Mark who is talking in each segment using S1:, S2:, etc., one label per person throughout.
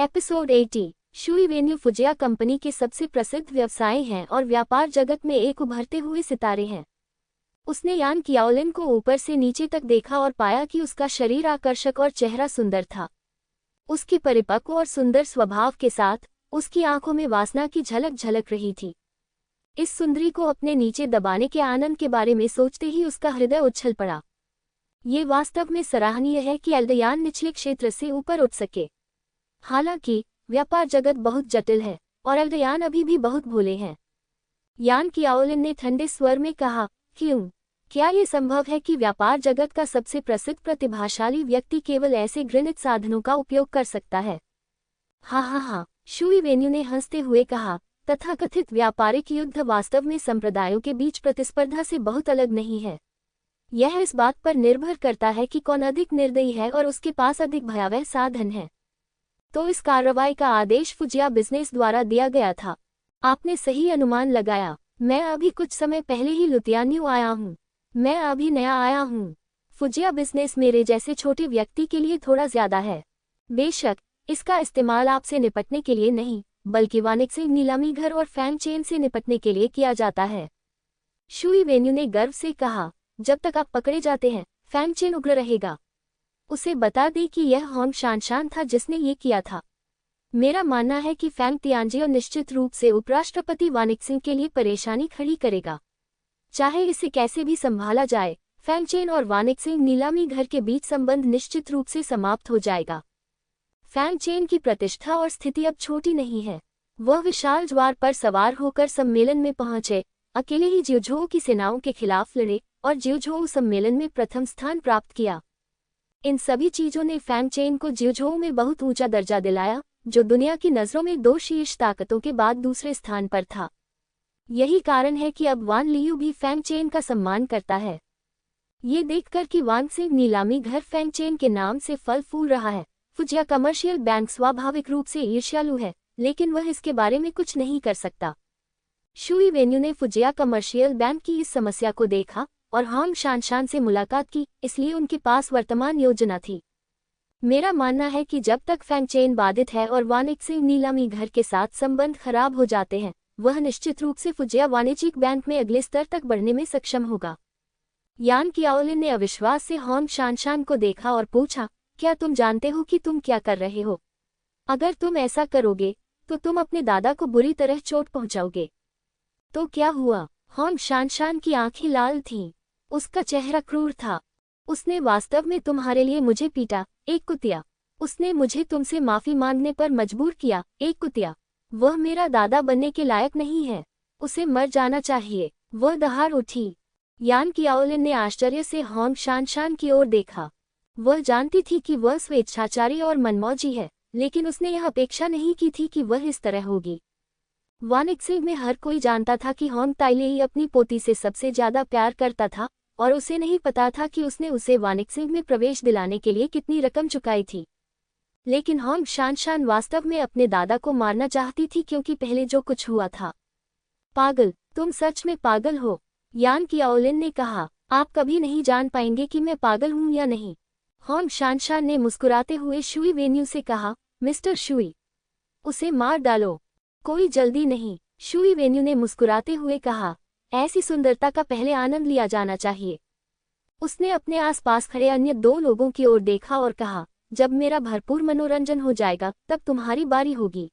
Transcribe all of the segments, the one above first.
S1: Episode 80। Shuey venue फुजिया company के सबसे प्रसिद्ध व्यवसायी हैं और व्यापार जगत में एक उभरते हुए सितारे हैं। उसने यान कियाओलिन को ऊपर से नीचे तक देखा और पाया कि उसका शरीर आकर्षक और चेहरा सुंदर था। उसके परिपक्व और सुंदर स्वभाव के साथ उसकी आंखों में वासना की झलक झलक रही थी। इस सुंदरी को अपने नीचे दबाने के आनंद के बारे में सोचते ही उसका हृदय उछल पड़ा। ये वास्तव में सराहनीय है कि एल्डयान निचले क्षेत्र से ऊपर उठ सके। हालांकि व्यापार जगत बहुत जटिल है और एल्डयान अभी भी बहुत भोले हैं। यान कियाओलिन ने ठंडे स्वर में कहा, क्यों? क्या ये संभव है कि व्यापार जगत का सबसे प्रसिद्ध प्रतिभाशाली व्यक्ति केवल ऐसे घृणित साधनों का उपयोग कर सकता है? हाँ, शुई वेन्यू ने हंसते हुए कहा, तथाकथित व्यापारिक युद्ध वास्तव में संप्रदायों के बीच प्रतिस्पर्धा से बहुत अलग नहीं है। यह इस बात पर निर्भर करता है कि कौन अधिक निर्दयी है और उसके पास अधिक भयावह साधन है। तो इस कार्रवाई का आदेश फुजिया बिजनेस द्वारा दिया गया था। आपने सही अनुमान लगाया। मैं अभी कुछ समय पहले ही लुतियान्यू आया हूँ। मैं अभी नया आया हूँ। फुजिया बिजनेस मेरे जैसे छोटे व्यक्ति के लिए थोड़ा ज्यादा है। बेशक इसका इस्तेमाल आपसे निपटने के लिए नहीं, बल्कि वानिक्सिंग नीलामी घर और फैंग चेन से निपटने के लिए किया जाता है। शुई वेन्यू ने गर्व से कहा, जब तक आप पकड़े जाते हैं, फैंग चेन उग्र रहेगा। उसे बता दे कि यह होंग शानशान था जिसने ये किया था। मेरा मानना है कि फैंग तियानजियो निश्चित रूप से उपराष्ट्रपति वानिक्सिंग के लिए परेशानी खड़ी करेगा। चाहे इसे कैसे भी संभाला जाए, फैंग चेन और वानिक्सिंग नीलामी घर के बीच संबंध निश्चित रूप से समाप्त हो जाएगा। फैंग चेन की प्रतिष्ठा और स्थिति अब छोटी नहीं है। वह विशाल ज्वार पर सवार होकर सम्मेलन में पहुंचे, अकेले ही जियोझोउ की सेनाओं के खिलाफ लड़े और जियोझोउ सम्मेलन में प्रथम स्थान प्राप्त किया। इन सभी चीजों ने फैंग चेन को जियोझोउ में बहुत ऊंचा दर्जा दिलाया, जो दुनिया की नजरों में दो शीर्ष ताकतों के बाद दूसरे स्थान पर था। यही कारण है कि अब वान लियू भी फैंग चेन का सम्मान करता है। ये देखकर कि वानक्सिंग नीलामी घर फैंग चेन के नाम से फल फूल रहा है, फुजिया कमर्शियल बैंक स्वाभाविक रूप से ईर्ष्यालु है, लेकिन वह इसके बारे में कुछ नहीं कर सकता। शुई वेन्यू ने फुजिया कमर्शियल बैंक की इस समस्या को देखा और होंग शानशान से मुलाकात की, इसलिए उनके पास वर्तमान योजना थी। मेरा मानना है कि जब तक फैंग चेन बाधित है और वानिक्सिंग नीलामी घर के साथ संबंध खराब हो जाते हैं, वह निश्चित रूप से फुजिया वाणिज्यिक बैंक में अगले स्तर तक बढ़ने में सक्षम होगा। यान कियाओलिन ने अविश्वास से होंग शानशान को देखा और पूछा, क्या तुम जानते हो कि तुम क्या कर रहे हो? अगर तुम ऐसा करोगे तो तुम अपने दादा को बुरी तरह चोट पहुंचाओगे। तो क्या हुआ? होंग शानशान की आंखें लाल थीं। उसका चेहरा क्रूर था। उसने वास्तव में तुम्हारे लिए मुझे पीटा, एक कुतिया। उसने मुझे तुमसे माफी मांगने पर मजबूर किया, एक कुतिया। वह मेरा दादा बनने के लायक नहीं है। उसे मर जाना चाहिए। वह दहाड़ उठी। यान कियाओलिन ने आश्चर्य से होंग शानशान की ओर देखा। वह जानती थी कि वह स्वेच्छाचारी और मनमौजी है, लेकिन उसने यह अपेक्षा नहीं की थी कि वह इस तरह होगी। वानिक्सिंग में हर कोई जानता था कि होंग ताइलेई अपनी पोती से सबसे ज्यादा प्यार करता था, और उसे नहीं पता था कि उसने उसे वानिक्सिंग में प्रवेश दिलाने के लिए कितनी रकम चुकाई थी। लेकिन होंग शानशान वास्तव में अपने दादा को मारना चाहती थी, क्योंकि पहले जो कुछ हुआ था। पागल, तुम सच में पागल हो, यान कियाओलिन ने कहा। आप कभी नहीं जान पाएंगे कि मैं पागल हूं या नहीं, होंग शानशान ने मुस्कुराते हुए शुई वेन्यू से कहा। मिस्टर शुई, उसे मार डालो। कोई जल्दी नहीं, शुई वेन्यू ने मुस्कुराते हुए कहा। ऐसी सुंदरता का पहले आनंद लिया जाना चाहिए। उसने अपने आसपास खड़े अन्य दो लोगों की ओर देखा और कहा, जब मेरा भरपूर मनोरंजन हो जाएगा तब तुम्हारी बारी होगी।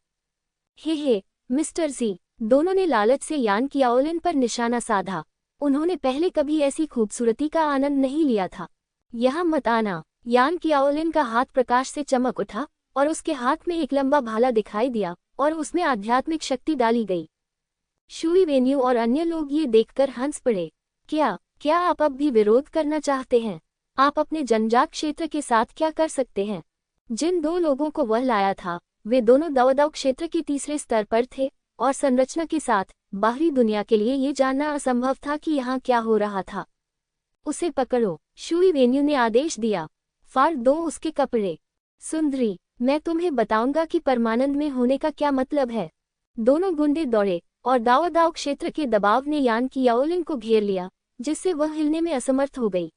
S1: हे मिस्टर जी, दोनों ने लालच से यान कियाओलिन पर निशाना साधा। उन्होंने पहले कभी ऐसी खूबसूरती का आनंद नहीं लिया था। यहाँ मत आना। यान कियाओलिन का हाथ प्रकाश से चमक उठा और उसके हाथ में एक लंबा भाला दिखाई दिया और उसमें आध्यात्मिक शक्ति डाली गई। शुई वेन्यू और अन्य लोग ये देखकर हंस पड़े। क्या आप अब भी विरोध करना चाहते हैं? आप अपने जन्मजात क्षेत्र के साथ क्या कर सकते हैं? जिन दो लोगों को वह लाया था, वे दोनों दाओदाओ क्षेत्र के तीसरे स्तर पर थे, और संरचना के साथ बाहरी दुनिया के लिए ये जानना असंभव था कि यहाँ क्या हो रहा था। उसे पकड़ो, शुई वेन्यू ने आदेश दिया। फाड़ दो उसके कपड़े। सुंदरी, मैं तुम्हें बताऊंगा कि परमानंद में होने का क्या मतलब है। दोनों गुंडे दौड़े और दाओदाओ क्षेत्र के दबाव ने यान कियाओलिन को घेर लिया, जिससे वह हिलने में असमर्थ हो गई।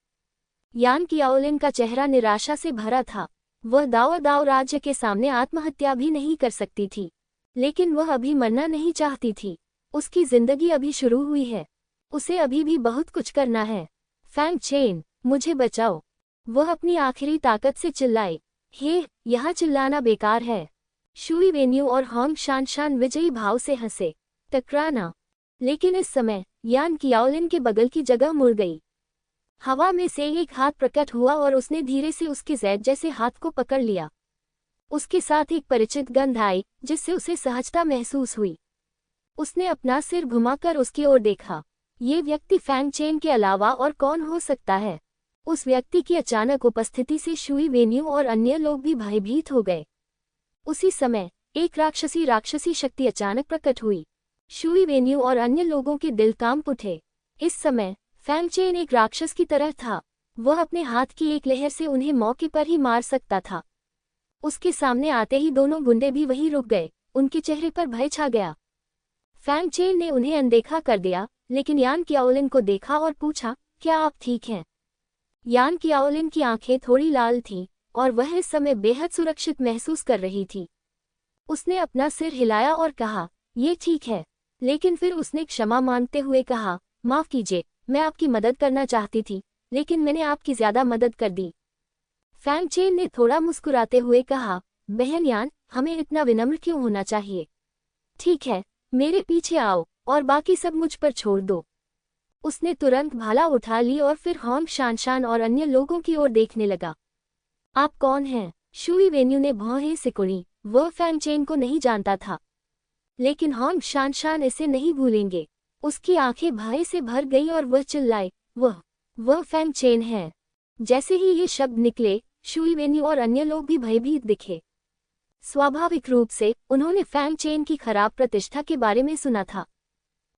S1: यान कियाओलिन का चेहरा निराशा से भरा था। वह दाओ दाओ राज्य के सामने आत्महत्या भी नहीं कर सकती थी, लेकिन वह अभी मरना नहीं चाहती थी। उसकी जिंदगी अभी शुरू हुई है, उसे अभी भी बहुत कुछ करना है। फैंग चेन, मुझे बचाओ, वह अपनी आखिरी ताकत से चिल्लाई। हे, यहाँ चिल्लाना बेकार है। शुई वेन्यू और होंग शानशान विजयी भाव से हंसे। टकराना। लेकिन इस समय यान कियाओलिन के बगल की जगह मुड़ गई। हवा में से एक हाथ प्रकट हुआ और उसने धीरे से उसके जैद जैसे हाथ को पकड़ लिया। उसके साथ एक परिचित गंध आई जिससे उसे सहजता महसूस हुई। उसने अपना सिर घुमाकर उसकी ओर देखा। ये व्यक्ति फैंग चेन के अलावा और कौन हो सकता है? उस व्यक्ति की अचानक उपस्थिति से शुई वेन्यू और अन्य लोग भी भयभीत हो गए। उसी समय एक राक्षसी शक्ति अचानक प्रकट हुई। शुई वेन्यू और अन्य लोगों के दिल कांप उठे। इस समय फैंग चेन एक राक्षस की तरह था। वह अपने हाथ की एक लहर से उन्हें मौके पर ही मार सकता था। उसके सामने आते ही दोनों गुंडे भी वहीं रुक गए। उनके चेहरे पर भय छा गया। फैंग चेन ने उन्हें अनदेखा कर दिया, लेकिन यान कियाओलिन को देखा और पूछा, क्या आप ठीक हैं? यान कियाओलिन की आंखें थोड़ी लाल थीं और वह इस समय बेहद सुरक्षित महसूस कर रही थी। उसने अपना सिर हिलाया और कहा, ये ठीक है। लेकिन फिर उसने क्षमा मांगते हुए कहा, माफ कीजिए, मैं आपकी मदद करना चाहती थी, लेकिन मैंने आपकी ज्यादा मदद कर दी। फैंग चेन ने थोड़ा मुस्कुराते हुए कहा, बहन यान, हमें इतना विनम्र क्यों होना चाहिए? ठीक है, मेरे पीछे आओ और बाकी सब मुझ पर छोड़ दो। उसने तुरंत भाला उठा ली और फिर होंग शानशान और अन्य लोगों की ओर देखने लगा। आप कौन हैं? शुई वेन्यू ने भौहें सिकुड़ी। वह फैंग चेन को नहीं जानता था, लेकिन होंग शानशान इसे नहीं भूलेंगे। उसकी आंखें भय से भर गई और वह चिल्लाए, वह फैंग चेन है। जैसे ही ये शब्द निकले, शुई वेन्यू और अन्य लोग भी भयभीत दिखे। स्वाभाविक रूप से उन्होंने फैंग चेन की खराब प्रतिष्ठा के बारे में सुना था।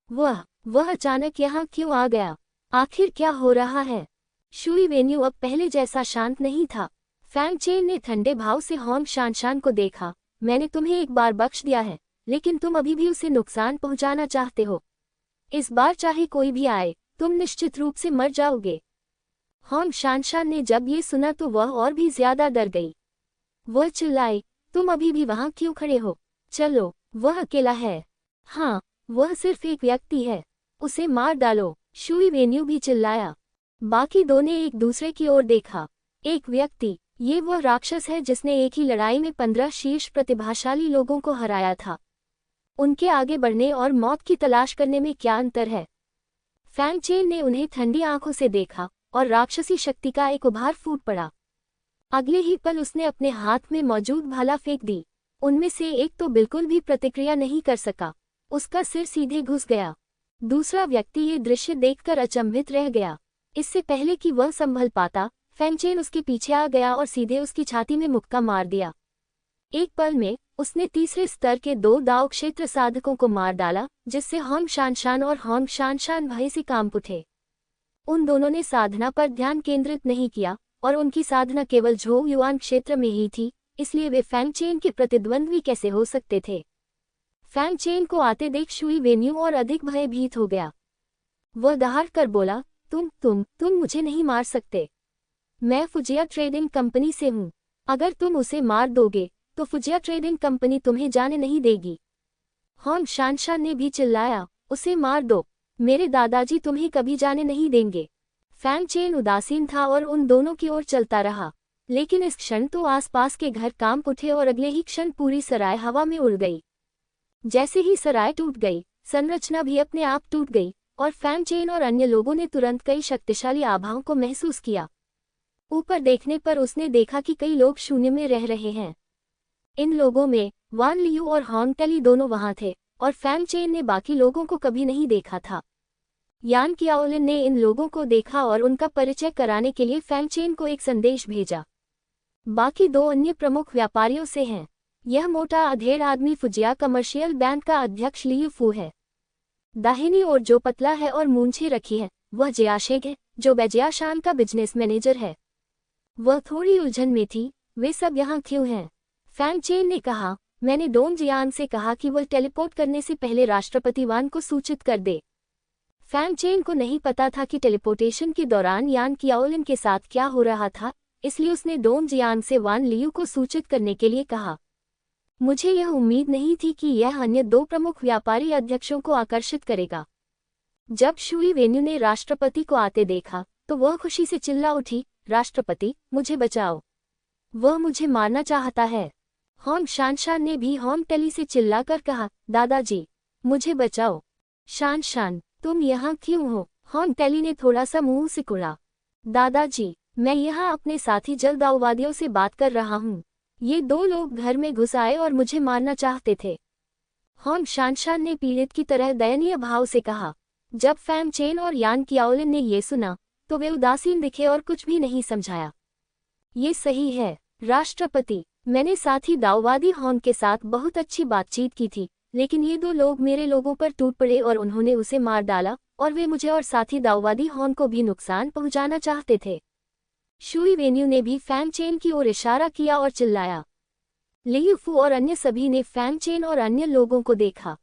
S1: वह अचानक यहाँ क्यों आ गया? आखिर क्या हो रहा है? शुई वेन्यू अब पहले जैसा शांत नहीं था। फैंग चेन ने ठंडे भाव से होंग शानशान को देखा। मैंने तुम्हें एक बार बख्श दिया है, लेकिन तुम अभी भी उसे नुकसान पहुंचाना चाहते हो। इस बार चाहे कोई भी आए, तुम निश्चित रूप से मर जाओगे। होंग शानशान ने जब ये सुना तो वह और भी ज्यादा डर गई। वह चिल्लाई, तुम अभी भी वहां क्यों खड़े हो? चलो, वह अकेला है। हाँ, वह सिर्फ एक व्यक्ति है, उसे मार डालो। शुई वेन्यू भी चिल्लाया। बाकी दो ने एक दूसरे की ओर देखा। एक व्यक्ति, ये वह राक्षस है जिसने एक ही लड़ाई में 15 शीर्ष प्रतिभाशाली लोगों को हराया था। उनके आगे बढ़ने और मौत की तलाश करने में क्या अंतर है? फैंग चेन ने उन्हें ठंडी आंखों से देखा और राक्षसी शक्ति का एक उभार फूट पड़ा। अगले ही पल उसने अपने हाथ में मौजूद भाला फेंक दी। उनमें से एक तो बिल्कुल भी प्रतिक्रिया नहीं कर सका, उसका सिर सीधे घुस गया। दूसरा व्यक्ति ये दृश्य देखकर अचंभित रह गया। इससे पहले कि वह संभल पाता, फैंग चेन उसके पीछे आ गया और सीधे उसकी छाती में मुक्का मार दिया। एक पल में उसने तीसरे स्तर के 2 दाव क्षेत्र साधकों को मार डाला, जिससे होंग शानशान और होंग शानशान भय से कांप उठे। उन दोनों ने साधना पर ध्यान केंद्रित नहीं किया और उनकी साधना केवल झोंग युआन क्षेत्र में ही थी, इसलिए वे फैंग चेन के प्रतिद्वंद्वी कैसे हो सकते थे? फैंग चेन को आते देख शुई वेन्यू और अधिक भयभीत हो गया। वह दहाड़ कर बोला, तुम मुझे नहीं मार सकते। मैं फुजिया ट्रेडिंग कंपनी से हूँ। अगर तुम उसे मार दोगे तो फुजिया ट्रेडिंग कंपनी तुम्हें जाने नहीं देगी। होंग शानशान ने भी चिल्लाया, उसे मार दो, मेरे दादाजी तुम्हें कभी जाने नहीं देंगे। फैंग चेन उदासीन था और उन दोनों की ओर चलता रहा, लेकिन इस क्षण तो आसपास के घर कांप उठे और अगले ही क्षण पूरी सराय हवा में उड़ गई। जैसे ही सराय टूट गई, संरचना भी अपने आप टूट गई और फैंग चेन और अन्य लोगों ने तुरंत कई शक्तिशाली आभाओं को महसूस किया। ऊपर देखने पर उसने देखा कि कई लोग शून्य में रह रहे हैं। इन लोगों में वान लियू और होंग टेली दोनों वहां थे और फैंग चेन ने बाकी लोगों को कभी नहीं देखा था। यान कियाओलिन ने इन लोगों को देखा और उनका परिचय कराने के लिए फैंग चेन को एक संदेश भेजा। बाकी 2 अन्य प्रमुख व्यापारियों से हैं। यह मोटा अधेड़ आदमी फुजिया कमर्शियल बैंक का अध्यक्ष लियू फू है। दाहिनी ओर जो पतला है और मूंछें रखी है, वह जियाशेग है, जो बेजियाशान का बिजनेस मैनेजर है। वह थोड़ी उलझन में थी, वे सब यहाँ क्यों हैं? फैंग चेन ने कहा, मैंने डोंग जियान से कहा कि वह टेलीपोर्ट करने से पहले राष्ट्रपति वान को सूचित कर दे। फैंग चेन को नहीं पता था कि टेलीपोर्टेशन के दौरान यान कियाओलिन के साथ क्या हो रहा था, इसलिए उसने डोंग जियांग से वान लियू को सूचित करने के लिए कहा। मुझे यह उम्मीद नहीं थी कि यह अन्य 2 प्रमुख व्यापारी अध्यक्षों को आकर्षित करेगा। जब शुई वेन्यू ने राष्ट्रपति को आते देखा तो वह खुशी से चिल्ला उठी, राष्ट्रपति, मुझे बचाओ, वह मुझे मारना चाहता है। होंग शानशान ने भी होंग टेली से चिल्लाकर कहा, दादाजी, मुझे बचाओ। शानशान, तुम यहाँ क्यों हो? होंग टेली ने थोड़ा सा मुंह सिकुड़ा। दादाजी, मैं यहाँ अपने साथी जलदाऊवादियों से बात कर रहा हूँ। ये 2 लोग घर में घुस आए और मुझे मारना चाहते थे। होंग शानशान ने पीड़ित की तरह दयनीय भाव से कहा। जब फैंग चेन और यान कियाओलिन ने ये सुना तो वे उदासीन दिखे और कुछ भी नहीं समझाया। ये सही है राष्ट्रपति, मैंने साथी दाऊवादी होंग के साथ बहुत अच्छी बातचीत की थी, लेकिन ये 2 लोग मेरे लोगों पर टूट पड़े और उन्होंने उसे मार डाला और वे मुझे और साथी दाऊवादी होंग को भी नुकसान पहुंचाना चाहते थे। शुई वेन्यू ने भी फैंग चेन की ओर इशारा किया और चिल्लाया। लियू फू और अन्य सभी ने फैंग चेन और अन्य लोगों को देखा।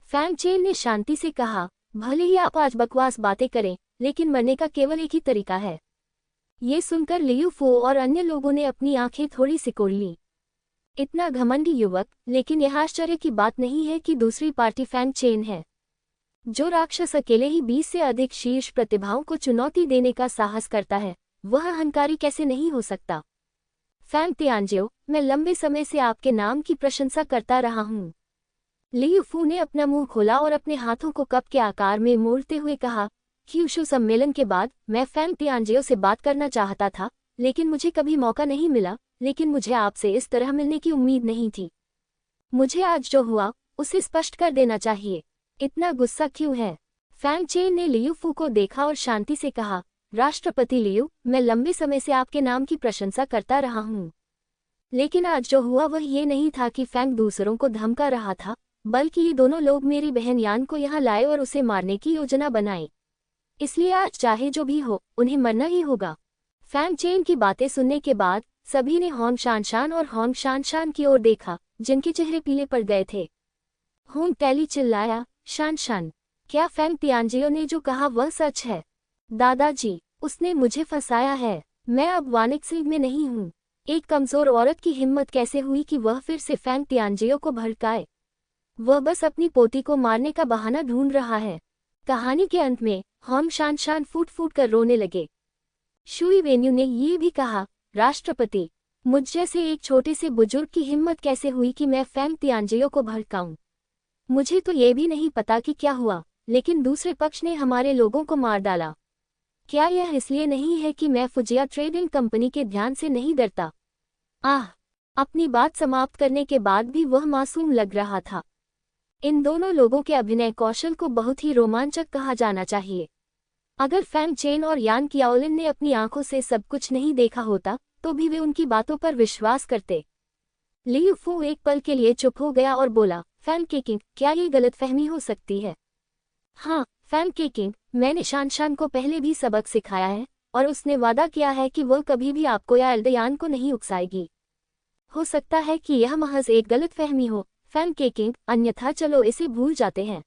S1: फैंग चेन ने शांति से कहा, भले ही आप आज बकवास बातें करें, लेकिन मरने का केवल एक ही तरीका है। ये सुनकर लियू फू और अन्य लोगों ने अपनी आंखें थोड़ी सिकोड़ लीं। इतना घमंडी युवक, लेकिन यह आश्चर्य की बात नहीं है कि दूसरी पार्टी फैंग चेन है। जो राक्षस अकेले ही 20 से अधिक शीर्ष प्रतिभाओं को चुनौती देने का साहस करता है, वह अहंकारी कैसे नहीं हो सकता। फैंग तियानजियो, मैं लंबे समय से आपके नाम की प्रशंसा करता रहा हूँ। लियू फू ने अपना मुंह खोला और अपने हाथों को कप के आकार में मोड़ते हुए कहा, क्यूशू सम्मेलन के बाद मैं फैंग तियानजियो से बात करना चाहता था, लेकिन मुझे कभी मौका नहीं मिला, लेकिन मुझे आपसे इस तरह मिलने की उम्मीद नहीं थी। मुझे आज जो हुआ उसे स्पष्ट कर देना चाहिए। इतना गुस्सा क्यों है? फैंग चेन ने लियू फू को देखा और शांति से कहा, राष्ट्रपति लियू, मैं लंबे समय से आपके नाम की प्रशंसा करता रहा हूँ, लेकिन आज जो हुआ वह ये नहीं था कि फैंग दूसरों को धमका रहा था, बल्कि ये दोनों लोग मेरी बहन यान को यहाँ लाए और उसे मारने की योजना बनाई। इसलिए आज चाहे जो भी हो, उन्हें मरना ही होगा। फैंग चेन की बातें सुनने के बाद सभी ने होंग शानशान और होंग शानशान की ओर देखा, जिनके चेहरे पीले पड़ गए थे। होंग टेली चिल्लाया, शानशान, क्या फैंग तियानजियो ने जो कहा वह सच है? दादाजी, उसने मुझे फंसाया है। मैं अब वानिकसिंग में नहीं हूँ। एक कमजोर औरत की हिम्मत कैसे हुई कि वह फिर से फैंग तियानजियो को भड़काए? वह बस अपनी पोती को मारने का बहाना ढूंढ रहा है। कहानी के अंत में होंग शानशान फूट फूट कर रोने लगे। शुई वेन्यू ने ये भी कहा, राष्ट्रपति, मुझ जैसे एक छोटे से बुजुर्ग की हिम्मत कैसे हुई कि मैं फैंग तियानजियो को भड़काऊं? मुझे तो ये भी नहीं पता कि क्या हुआ, लेकिन दूसरे पक्ष ने हमारे लोगों को मार डाला। क्या यह इसलिए नहीं है कि मैं फुजिया ट्रेडिंग कंपनी के ध्यान से नहीं डरता? आह! अपनी बात समाप्त करने के बाद भी वह मासूम लग रहा था। इन दोनों लोगों के अभिनय कौशल को बहुत ही रोमांचक कहा जाना चाहिए। अगर फैंग चेन और यान कियाओलिन ने अपनी आंखों से सब कुछ नहीं देखा होता, तो भी वे उनकी बातों पर विश्वास करते। लियू फू एक पल के लिए चुप हो गया और बोला, फैंग केकिंग, क्या ये गलतफहमी हो सकती है? हाँ, फैंग केकिंग, मैंने शानशान को पहले भी सबक सिखाया है, और उसने वादा किया है कि वह कभी भी आपको या एल्डयान को नहीं उकसाएगी। हो सकता है कि यह महज एक गलतफहमी हो, फैंग केकिंग, अन्यथा चलो इसे भूल जाते हैं।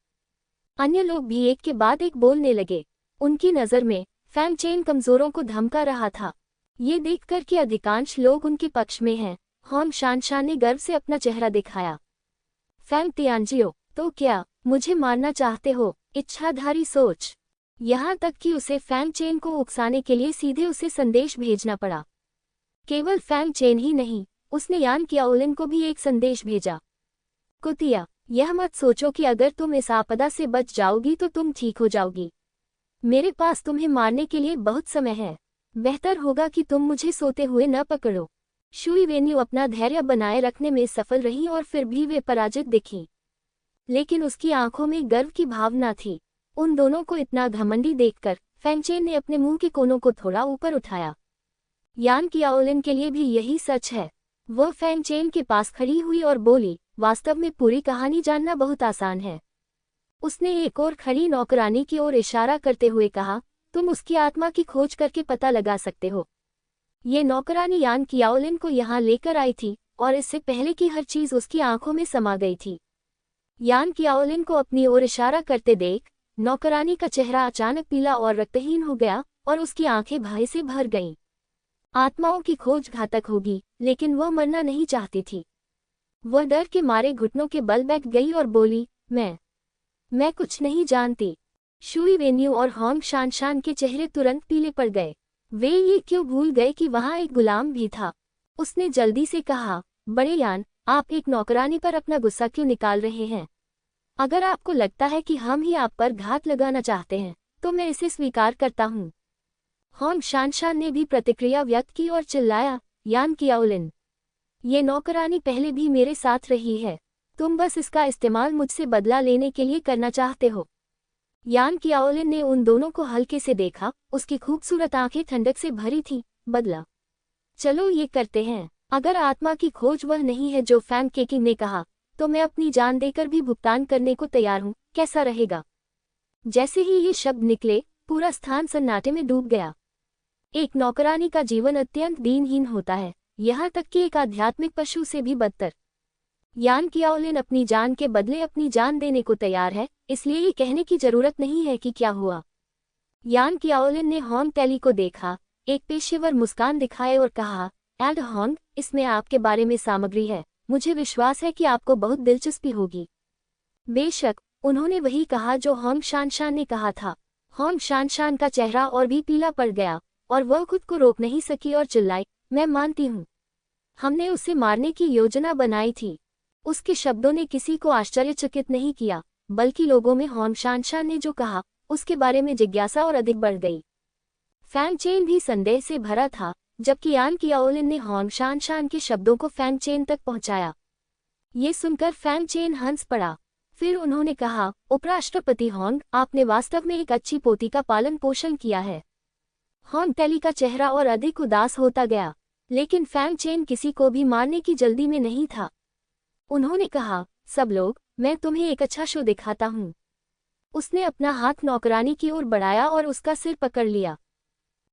S1: अन्य लोग भी एक के बाद एक बोलने लगे। उनकी नज़र में फैंग चेन कमजोरों को धमका रहा था। ये देखकर कि अधिकांश लोग उनके पक्ष में हैं, होंग शानशान ने गर्व से अपना चेहरा दिखाया। फैंग तियानजियो, तो क्या मुझे मारना चाहते हो? इच्छाधारी सोच। यहाँ तक कि उसे फैंग चेन को उकसाने के लिए सीधे उसे संदेश भेजना पड़ा। केवल फैंग चेन ही नहीं, उसने यान कियाओलिन को भी एक संदेश भेजा। कुतिया, यह मत सोचो कि अगर तुम इस आपदा से बच जाओगी तो तुम ठीक हो जाओगी। मेरे पास तुम्हें मारने के लिए बहुत समय है। बेहतर होगा कि तुम मुझे सोते हुए न पकड़ो। शुई वेन्यू अपना धैर्य बनाए रखने में सफल रही और फिर भी वे पराजित दिखीं। लेकिन उसकी आंखों में गर्व की भावना थी। उन दोनों को इतना घमंडी देखकर फैंग चेन ने अपने मुंह के कोनों को थोड़ा ऊपर उठाया। यान कियाओलिन के लिए भी यही सच है। वह फैंग चेन के पास खड़ी हुई और बोली, वास्तव में पूरी कहानी जानना बहुत आसान है। उसने एक और खड़ी नौकरानी की ओर इशारा करते हुए कहा, तुम उसकी आत्मा की खोज करके पता लगा सकते हो। ये नौकरानी यान कियाओलिन को यहाँ लेकर आई थी, और इससे पहले की हर चीज उसकी आंखों में समा गई थी। यान कियाओलिन को अपनी ओर इशारा करते देख नौकरानी का चेहरा अचानक पीला और रक्तहीन हो गया और उसकी आंखें भय से भर गईं। आत्माओं की खोज घातक होगी, लेकिन वह मरना नहीं चाहती थी। वह डर के मारे घुटनों के बल बैठ गई और बोली, मैं कुछ नहीं जानती। शुई वेन्यू और होंग शानशान के चेहरे तुरंत पीले पड़ गए। वे ये क्यों भूल गए कि वहां एक गुलाम भी था। उसने जल्दी से कहा, बड़े यान, आप एक नौकरानी पर अपना गुस्सा क्यों निकाल रहे हैं? अगर आपको लगता है कि हम ही आप पर घात लगाना चाहते हैं, तो मैं इसे स्वीकार करता हूँ। होंग शानशान ने भी प्रतिक्रिया व्यक्त की और चिल्लाया, यान कियाओलिन, ये नौकरानी पहले भी मेरे साथ रही है। तुम बस इसका इस्तेमाल मुझसे बदला लेने के लिए करना चाहते हो। यान कियाओलिन ने उन दोनों को हल्के से देखा, उसकी खूबसूरत आंखें ठंडक से भरी थीं। बदला? चलो ये करते हैं। अगर आत्मा की खोज वह नहीं है जो फैंग केकिंग ने कहा, तो मैं अपनी जान देकर भी भुगतान करने को तैयार हूँ। कैसा रहेगा? जैसे ही ये शब्द निकले, पूरा स्थान सन्नाटे में डूब गया। एक नौकरानी का जीवन अत्यंत दीनहीन होता है, यहाँ तक कि एक आध्यात्मिक पशु से भी बदतर। यान कियाओलिन अपनी जान के बदले अपनी जान देने को तैयार है, इसलिए ये कहने की जरूरत नहीं है कि क्या हुआ। यान कियाओलिन ने होंग टेली को देखा, एक पेशेवर मुस्कान दिखाए और कहा, एड होंग, इसमें आपके बारे में सामग्री है। मुझे विश्वास है कि आपको बहुत दिलचस्पी होगी। बेशक, उन्होंने वही कहा जो होंग शानशान ने कहा था। होंग शानशान का चेहरा और भी पीला पड़ गया, और वह खुद को रोक नहीं सकी और चिल्लाई, मैं मानती हूँ। हमने उसे मारने की योजना बनाई थी। उसके शब्दों ने किसी को आश्चर्यचकित नहीं किया, बल्कि लोगों में होंग शानशान ने जो कहा, उसके बारे में जिज्ञासा और अधिक बढ़ गई। फैंग चेन भी संदेह से भरा था, जबकि यान कियाओलिन ने होंग शानशान के शब्दों को फैंग चेन तक पहुंचाया। ये सुनकर फैंग चेन हंस पड़ा। फिर उन्होंने कहा, उपराष्ट्रपति होंग, आपने वास्तव में एक अच्छी पोती का पालन पोषण किया है। होंग टेली का चेहरा और अधिक उदास होता गया, लेकिन फैंग चेन किसी को भी मारने की जल्दी में नहीं था। उन्होंने कहा, सब लोग, मैं तुम्हें एक अच्छा शो दिखाता हूँ। उसने अपना हाथ नौकरानी की ओर बढ़ाया और उसका सिर पकड़ लिया।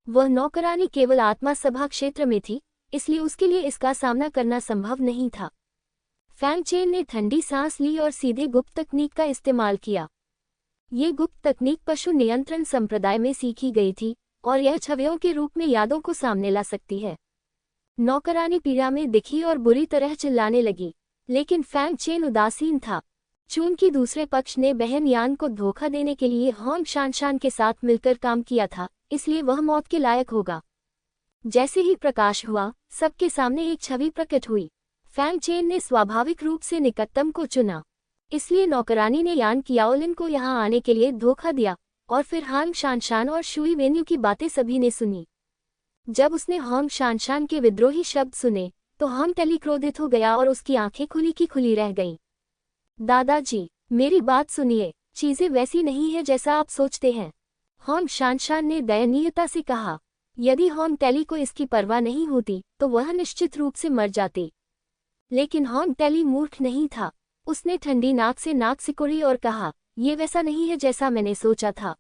S1: वह नौकरानी केवल आत्मा सभा क्षेत्र में थी, इसलिए उसके लिए इसका सामना करना संभव नहीं था। फैंग चेन ने ठंडी सांस ली और सीधे गुप्त तकनीक का इस्तेमाल किया। ये गुप्त तकनीक पशु नियंत्रण संप्रदाय में सीखी गई थी, और यह छवियों के रूप में यादों को सामने ला सकती है। नौकरानी पीड़ा में दिखी और बुरी तरह चिल्लाने लगी, लेकिन फैंग चेन उदासीन था। चूंकि दूसरे पक्ष ने बहन यान को धोखा देने के लिए होंग शानशान के साथ मिलकर काम किया था, इसलिए वह मौत के लायक होगा। जैसे ही प्रकाश हुआ, सबके सामने एक छवि प्रकट हुई। फैंग चेन ने स्वाभाविक रूप से निकटतम को चुना, इसलिए नौकरानी ने यान कियाओलिन को यहाँ आने के लिए धोखा दिया, और फिर होंग शानशान और शुई वेन्यू की बातें सभी ने सुनी। जब उसने होंग शानशान के विद्रोही शब्द सुने, तो होंग टेली क्रोधित हो गया और उसकी आंखें खुली की खुली रह गईं। दादाजी, मेरी बात सुनिए, चीजें वैसी नहीं है जैसा आप सोचते हैं। होंग शानशान ने दयनीयता से कहा। यदि होंग टेली को इसकी परवाह नहीं होती, तो वह निश्चित रूप से मर जाती। लेकिन होंग टेली मूर्ख नहीं था। उसने ठंडी नाक से नाक सिकोड़ी और कहा, ये वैसा नहीं है जैसा मैंने सोचा था।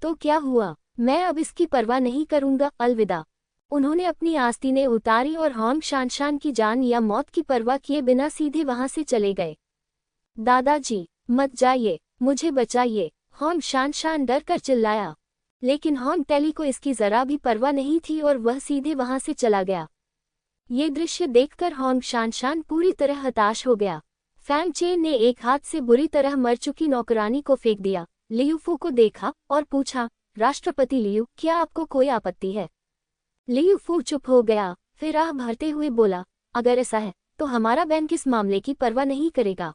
S1: तो क्या हुआ? मैं अब इसकी परवाह नहीं करूंगा, अलविदा। उन्होंने अपनी आस्तीनें उतारी और होंग शानशान की जान या मौत की परवाह किए बिना सीधे वहां से चले गए। दादाजी, मत जाइए, मुझे बचाइए, होंग शानशान डर कर चिल्लाया। लेकिन होंग टेली को इसकी जरा भी परवाह नहीं थी और वह सीधे वहां से चला गया। ये दृश्य देखकर होंग शानशान पूरी तरह हताश हो गया। फैंग चेन ने एक हाथ से बुरी तरह मर चुकी नौकरानी को फेंक दिया, लियू फू को देखा और पूछा, राष्ट्रपति लियू, क्या आपको कोई आपत्ति है? लियू फू चुप हो गया, फिर आह भरते हुए बोला, अगर ऐसा है, तो हमारा बैंक इस मामले की परवाह नहीं करेगा।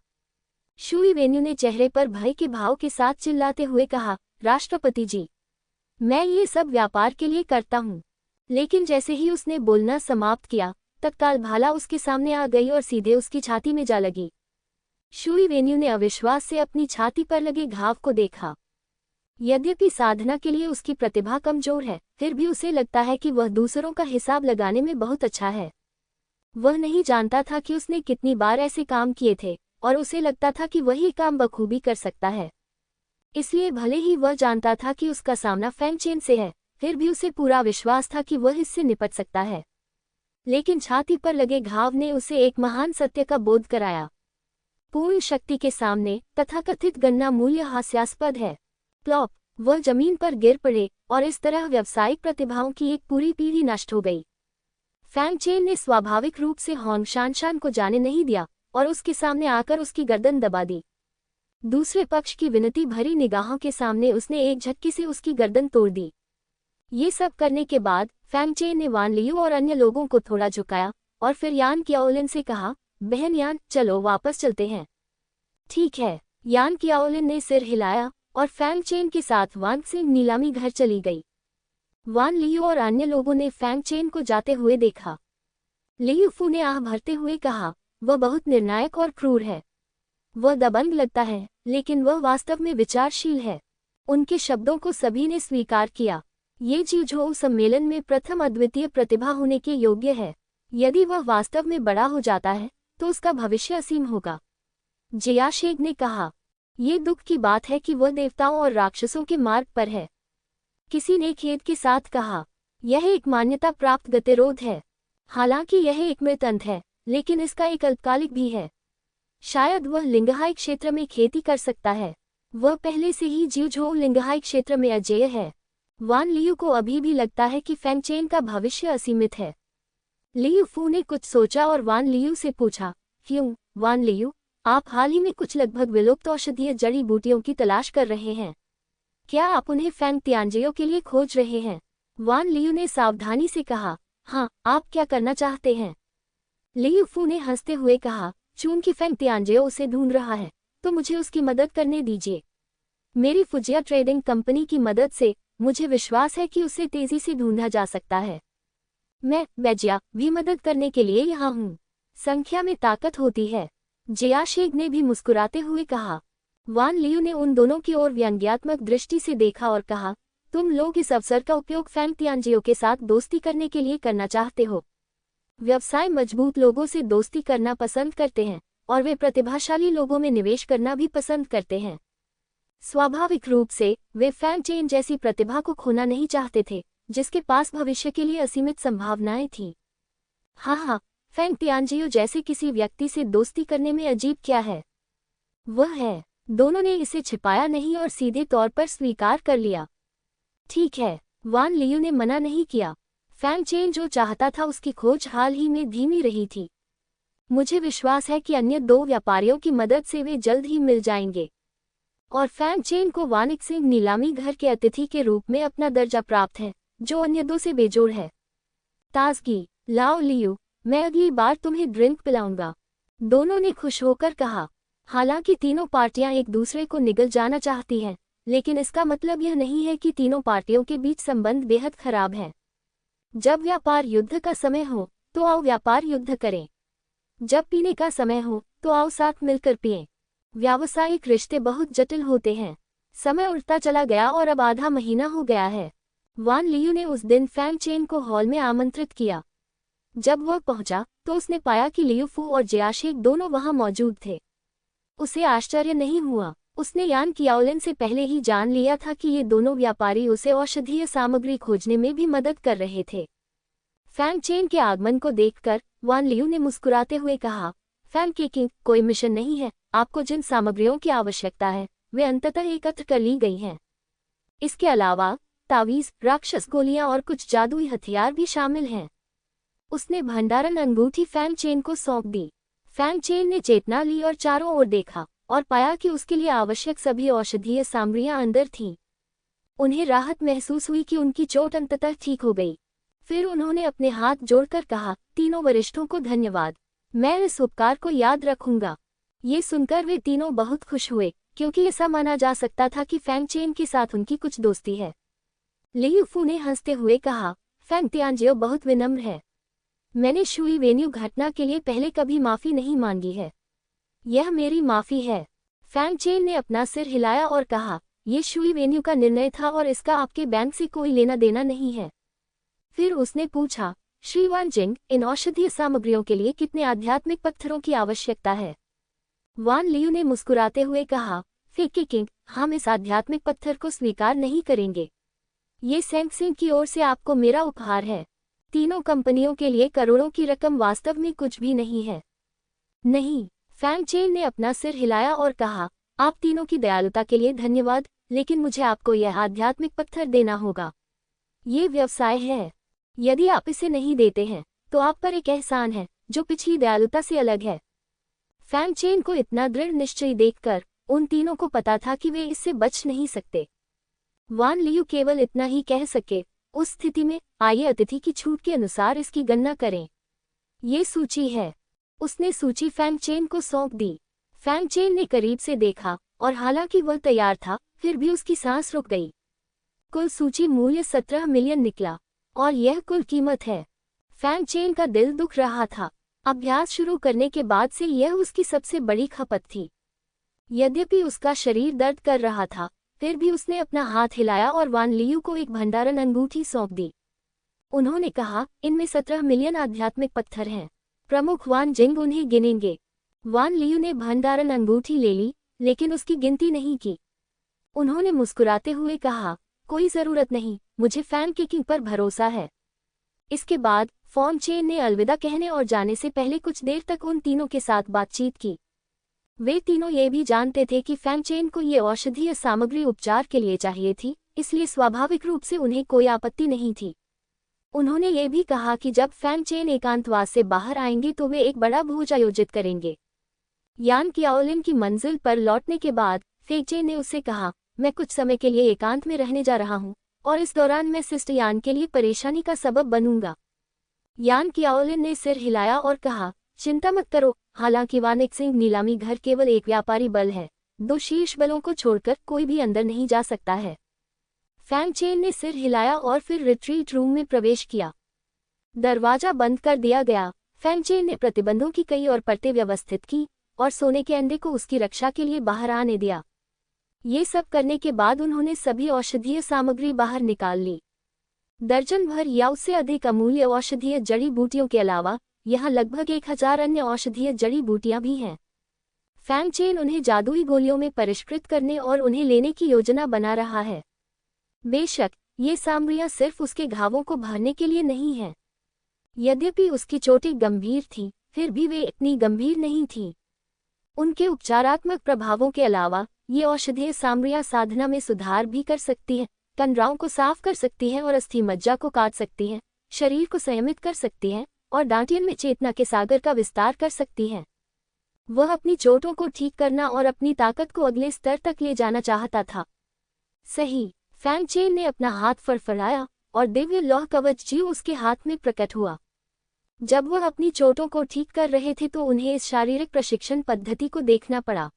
S1: शुई वेन्यू ने चेहरे पर भय के भाव के साथ चिल्लाते हुए कहा, राष्ट्रपति जी, मैं ये सब व्यापार के लिए करता हूँ। लेकिन जैसे ही उसने बोलना समाप्त किया, तत्काल भाला उसके सामने आ गई और सीधे उसकी छाती में जा लगी। शुई वेन्यू ने अविश्वास से अपनी छाती पर लगे घाव को देखा। यद्यपि साधना के लिए उसकी प्रतिभा कमजोर है, फिर भी उसे लगता है कि वह दूसरों का हिसाब लगाने में बहुत अच्छा है। वह नहीं जानता था कि उसने कितनी बार ऐसे काम किए थे, और उसे लगता था कि वही काम बखूबी कर सकता है। इसलिए भले ही वह जानता था कि उसका सामना फैंग चेन से है, फिर भी उसे पूरा विश्वास था कि वह इससे निपट सकता है। लेकिन छाती पर लगे घाव ने उसे एक महान सत्य का बोध कराया। पूर्ण शक्ति के सामने तथाकथित गणना मूल्य हास्यास्पद है। प्लॉप, वह जमीन पर गिर पड़े और इस तरह व्यावसायिक प्रतिभाओं की एक पूरी पीढ़ी नष्ट हो गई। फैंग चेन ने स्वाभाविक रूप से होंग शानशान को जाने नहीं दिया और उसके सामने आकर उसकी गर्दन दबा दी। दूसरे पक्ष की विनती भरी निगाहों के सामने उसने एक झटके से उसकी गर्दन तोड़ दी। ये सब करने के बाद फैंग चेन ने वान लियू और अन्य लोगों को थोड़ा झुकाया और फिर यान कियाओलिन से कहा, बहन यान, चलो वापस चलते हैं। ठीक है। यान कियाओलिन ने सिर हिलाया और फैंग चेन के साथ वान क्सिंग नीलामी घर चली गई। वान लियू और अन्य लोगों ने फैंग चेन को जाते हुए देखा। लियू फू ने आह भरते हुए कहा, वह बहुत निर्णायक और क्रूर है। वह दबंग लगता है, लेकिन वह वास्तव में विचारशील है। उनके शब्दों को सभी ने स्वीकार किया। ये जिउझोउ सम्मेलन में प्रथम अद्वितीय प्रतिभा होने के योग्य है। यदि वह वास्तव में बड़ा हो जाता है तो उसका भविष्य असीम होगा। जियाशेग ने कहा, ये दुख की बात है कि वह देवताओं और राक्षसों के मार्ग पर है। किसी ने खेद के साथ कहा, यह एक मान्यता प्राप्त गतिरोध है। हालांकि यह एक मृतंत है, लेकिन इसका एक अल्पकालिक भी है। शायद वह लिंगहाई क्षेत्र में खेती कर सकता है। वह पहले से ही जिउझोउ लिंगहाई क्षेत्र में अजेय है। वान लियू को अभी भी लगता है कि फैंग चेन का भविष्य असीमित है। लियू फू ने कुछ सोचा और वान लियू से पूछा, क्यों वान लियू, आप हाल ही में कुछ लगभग विलुप्त औषधीय जड़ी बूटियों की तलाश कर रहे हैं? क्या आप उन्हें फैंग तियानजियो के लिए खोज रहे हैं? वान लियू ने सावधानी से कहा, हाँ, आप क्या करना चाहते हैं? लियू फू ने हंसते हुए कहा, चूंकि फैंग तियानजियो उसे ढूंढ रहा है तो मुझे उसकी मदद करने दीजिए। मेरी फुजिया ट्रेडिंग कंपनी की मदद से मुझे विश्वास है कि उसे तेजी से ढूंढा जा सकता है। मैं बेजिया भी मदद करने के लिए यहाँ हूँ। संख्या में ताकत होती है। जियाशेग ने भी मुस्कुराते हुए कहा। वान लियू ने उन दोनों की ओर व्यंग्यात्मक दृष्टि से देखा और कहा, तुम लोग इस अवसर का उपयोग फैंग तियानजियो के साथ दोस्ती करने के लिए करना चाहते हो। व्यवसाय मजबूत लोगों से दोस्ती करना पसंद करते हैं और वे प्रतिभाशाली लोगों में निवेश करना भी पसंद करते हैं। स्वाभाविक रूप से वे फैंग चेन जैसी प्रतिभा को खोना नहीं चाहते थे, जिसके पास भविष्य के लिए असीमित संभावनाएं थीं। हाँ, फैंग तियानजियो जैसे किसी व्यक्ति से दोस्ती करने में अजीब क्या है? वह है। दोनों ने इसे छिपाया नहीं और सीधे तौर पर स्वीकार कर लिया। ठीक है, वान लियू ने मना नहीं किया। फैंग चेन जो चाहता था उसकी खोज हाल ही में धीमी रही थी। मुझे विश्वास है कि अन्य दो व्यापारियों की मदद से वे जल्द ही मिल जाएंगे। और फैंग चेन को वान क्सिंग नीलामी घर के अतिथि के रूप में अपना दर्जा प्राप्त है, जो अन्य दो से बेजोड़ है। ताजगी, लाओ लियू, मैं अगली बार तुम्हें ड्रिंक पिलाऊंगा। दोनों ने खुश होकर कहा। हालांकि तीनों पार्टियां एक दूसरे को निगल जाना चाहती हैं, लेकिन इसका मतलब यह नहीं है कि तीनों पार्टियों के बीच संबंध बेहद खराब हैं। जब व्यापार युद्ध का समय हो तो आओ व्यापार युद्ध करें। जब पीने का समय हो तो आओ साथ मिलकर पिएं। व्यावसायिक रिश्ते बहुत जटिल होते हैं। समय उड़ता चला गया और अब आधा महीना हो गया है। वान लियू ने उस दिन फैंग चेन को हॉल में आमंत्रित किया। जब वह पहुंचा तो उसने पाया कि लियू फू और जियाशेग दोनों वहां मौजूद थे। उसे आश्चर्य नहीं हुआ। उसने यान कियाओलिन से पहले ही जान लिया था कि ये दोनों व्यापारी उसे औषधीय सामग्री खोजने में भी मदद कर रहे थे। फैंग चेन के आगमन को देखकर वान लियू ने मुस्कुराते हुए कहा, फैंग के किंग, कोई मिशन नहीं है। आपको जिन सामग्रियों की आवश्यकता है वे अंततः एकत्र कर ली गई हैं। इसके अलावा तावीज, राक्षस गोलियां और कुछ जादुई हथियार भी शामिल हैं। उसने भंडारण अंगूठी फैंग चेन को सौंप दी। फैंग चेन ने चेतना ली और चारों ओर देखा और पाया कि उसके लिए आवश्यक सभी औषधीय सामग्रियां अंदर थीं। उन्हें राहत महसूस हुई कि उनकी चोट अंततः ठीक हो गई। फिर उन्होंने अपने हाथ जोड़कर कहा, तीनों वरिष्ठों को धन्यवाद। मैं इस उपकार को याद रखूंगा। ये सुनकर वे तीनों बहुत खुश हुए, क्योंकि ऐसा माना जा सकता था कि फैंग चेन के साथ उनकी कुछ दोस्ती है। लियू फू ने हंसते हुए कहा, फैंग तियानजियो बहुत विनम्र है। मैंने शुई वेन्यू घटना के लिए पहले कभी माफी नहीं मांगी है। यह मेरी माफी है। फैंग चेन ने अपना सिर हिलाया और कहा, यह शुई वेन्यू का निर्णय था और इसका आपके बैंक से कोई लेना देना नहीं है। फिर उसने पूछा, श्री वान जिंग, इन औषधीय सामग्रियों के लिए कितने आध्यात्मिक पत्थरों की आवश्यकता है? वान लियू ने मुस्कुराते हुए कहा, फेंग किंग, हम इस आध्यात्मिक पत्थर को स्वीकार नहीं करेंगे। ये सेंग सिंह की ओर से आपको मेरा उपहार है। तीनों कंपनियों के लिए करोड़ों की रकम वास्तव में कुछ भी नहीं है। नहीं, फैंग चेन ने अपना सिर हिलाया और कहा, आप तीनों की दयालुता के लिए धन्यवाद, लेकिन मुझे आपको यह आध्यात्मिक पत्थर देना होगा। ये व्यवसाय है। यदि आप इसे नहीं देते हैं तो आप पर एक एहसान है जो पिछली दयालुता से अलग है। फैंग चेन को इतना दृढ़ निश्चय देखकर उन तीनों को पता था कि वे इससे बच नहीं सकते। वान लियू केवल इतना ही कह सके, उस स्थिति में आइए अतिथि की छूट के अनुसार इसकी गणना करें। ये सूची है। उसने सूची फैंग चेन को सौंप दी। फैंग चेन ने करीब से देखा और हालांकि वह तैयार था फिर भी उसकी सांस रुक गई। कुल सूची मूल्य 17 मिलियन निकला और यह कुल कीमत है। फैंग चेन का दिल दुख रहा था। अभ्यास शुरू करने के बाद से यह उसकी सबसे बड़ी खपत थी। यद्यपि उसका शरीर दर्द कर रहा था फिर भी उसने अपना हाथ हिलाया और वान लियू को एक भंडारण अंगूठी सौंप दी। उन्होंने कहा, इनमें 17 मिलियन आध्यात्मिक पत्थर हैं। प्रमुख वान जिंग उन्हें गिनेंगे। वान लियू ने भंडारण अंगूठी ले ली लेकिन उसकी गिनती नहीं की। उन्होंने मुस्कुराते हुए कहा, कोई जरूरत नहीं, मुझे फैंग किंग पर भरोसा है। इसके बाद फॉर्म चेन ने अलविदा कहने और जाने से पहले कुछ देर तक उन तीनों के साथ बातचीत की। वे तीनों ये भी जानते थे कि फैंग चेन को ये औषधीय सामग्री उपचार के लिए चाहिए थी, इसलिए स्वाभाविक रूप से उन्हें कोई आपत्ति नहीं थी। उन्होंने ये भी कहा कि जब फैंग चेन एकांतवास से बाहर आएंगे तो वे एक बड़ा भोज आयोजित करेंगे। यान कियाओलिन की मंजिल पर लौटने के बाद फैंग चेन ने उससे कहा, मैं कुछ समय के लिए एकांत में रहने जा रहा हूँ और इस दौरान मैं सिस्टर यान के लिए परेशानी का सबब बनूंगा। यान कियाओलिन ने सिर हिलाया और कहा, चिंता मत करो, हालांकि वान क्सिंग नीलामी घर केवल एक व्यापारी बल है, 2 शीर्ष बलों को छोड़कर कोई भी अंदर नहीं जा सकता है। फैंग चेन ने सिर हिलाया और फिर रिट्रीट रूम में प्रवेश किया। दरवाजा बंद कर दिया गया। फैंग चेन ने प्रतिबंधों की कई और परतें व्यवस्थित की और सोने के अंडे को उसकी रक्षा के लिए बाहर आने दिया। ये सब करने के बाद उन्होंने सभी औषधीय सामग्री बाहर निकाल ली। दर्जन भर या उससे अधिक अमूल्य औषधीय जड़ी बूटियों के अलावा यहाँ लगभग 1000 अन्य औषधीय जड़ी बूटियां भी हैं। फैंग चेन उन्हें जादुई गोलियों में परिष्कृत करने और उन्हें लेने की योजना बना रहा है। बेशक ये सामग्रियां सिर्फ उसके घावों को भरने के लिए नहीं हैं। यद्यपि उसकी चोटें गंभीर थीं, फिर भी वे इतनी गंभीर नहीं थीं। उनके उपचारात्मक प्रभावों के अलावा ये औषधीय सामग्रियां साधना में सुधार भी कर सकती हैं, कंडराओं को साफ कर सकती हैं और अस्थि मज्जा को काट सकती हैं, शरीर को संयमित कर सकती हैं और डांटियन में चेतना के सागर का विस्तार कर सकती हैं। वह अपनी चोटों को ठीक करना और अपनी ताकत को अगले स्तर तक ले जाना चाहता था। सही। फैंग चेन ने अपना हाथ फड़फड़ाया और दिव्य लौह कवच जी उसके हाथ में प्रकट हुआ। जब वह अपनी चोटों को ठीक कर रहे थे तो उन्हें इस शारीरिक प्रशिक्षण पद्धति को देखना पड़ा।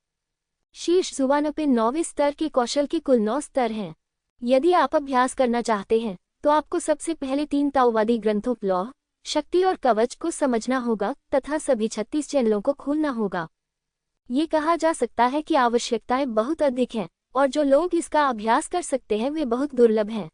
S1: शीर्ष जुबान पे 9वें स्तर के कौशल के कुल 9 स्तर हैं। यदि आप अभ्यास करना चाहते हैं तो आपको सबसे पहले 3 ताओवादी ग्रंथों लौह, शक्ति और कवच को समझना होगा तथा सभी 36 चैनलों को खोलना होगा। ये कहा जा सकता है कि आवश्यकताएं बहुत अधिक हैं और जो लोग इसका अभ्यास कर सकते हैं वे बहुत दुर्लभ हैं।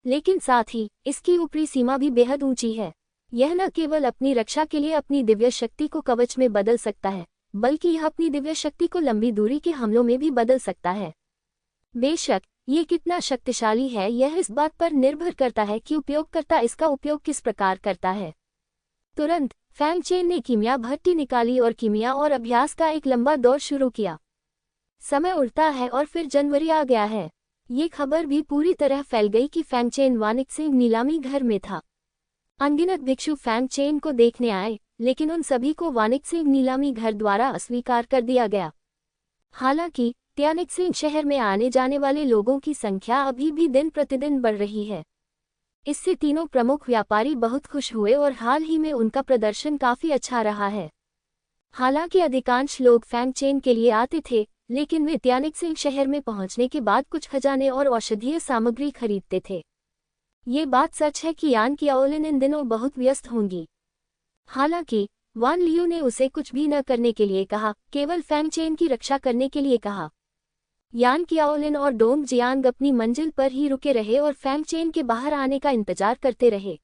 S1: लेकिन साथ ही इसकी ऊपरी सीमा भी बेहद ऊंची है। यह न केवल अपनी रक्षा के लिए अपनी दिव्य शक्ति को कवच में बदल सकता है, बल्कि यह अपनी दिव्य शक्ति को लंबी दूरी के हमलों में भी बदल सकता है। बेशक ये कितना शक्तिशाली है यह इस बात पर निर्भर करता है कि उपयोगकर्ता इसका उपयोग किस प्रकार करता है। तुरंत फैंग चेन ने कीमिया भट्टी निकाली और कीमिया और अभ्यास का एक लंबा दौर शुरू किया। समय उड़ता है और फिर जनवरी आ गया है। ये खबर भी पूरी तरह फैल गई कि फैंग चेन वान क्सिंग नीलामी घर में था। अनगिनत भिक्षु फैंग चेन को देखने आए, लेकिन उन सभी को वान क्सिंग नीलामी घर द्वारा अस्वीकार कर दिया गया। हालांकि त्यानिक्सिंग शहर में आने जाने वाले लोगों की संख्या अभी भी दिन प्रतिदिन बढ़ रही है। इससे तीनों प्रमुख व्यापारी बहुत खुश हुए और हाल ही में उनका प्रदर्शन काफी अच्छा रहा है। हालांकि अधिकांश लोग फैंग चेन के लिए आते थे, लेकिन वे त्यानिक्सिंग शहर में पहुंचने के बाद कुछ खजाने और औषधीय सामग्री खरीदते थे। ये बात सच है कि यान कियाओलिन इन दिनों बहुत व्यस्त होंगी। हालांकि वान लियू ने उसे कुछ भी न करने के लिए कहा, केवल फैंग चेन की रक्षा करने के लिए कहा। यान कियाओलिन और डोंग जियांग अपनी मंजिल पर ही रुके रहे और फैंग चेन के बाहर आने का इंतजार करते रहे।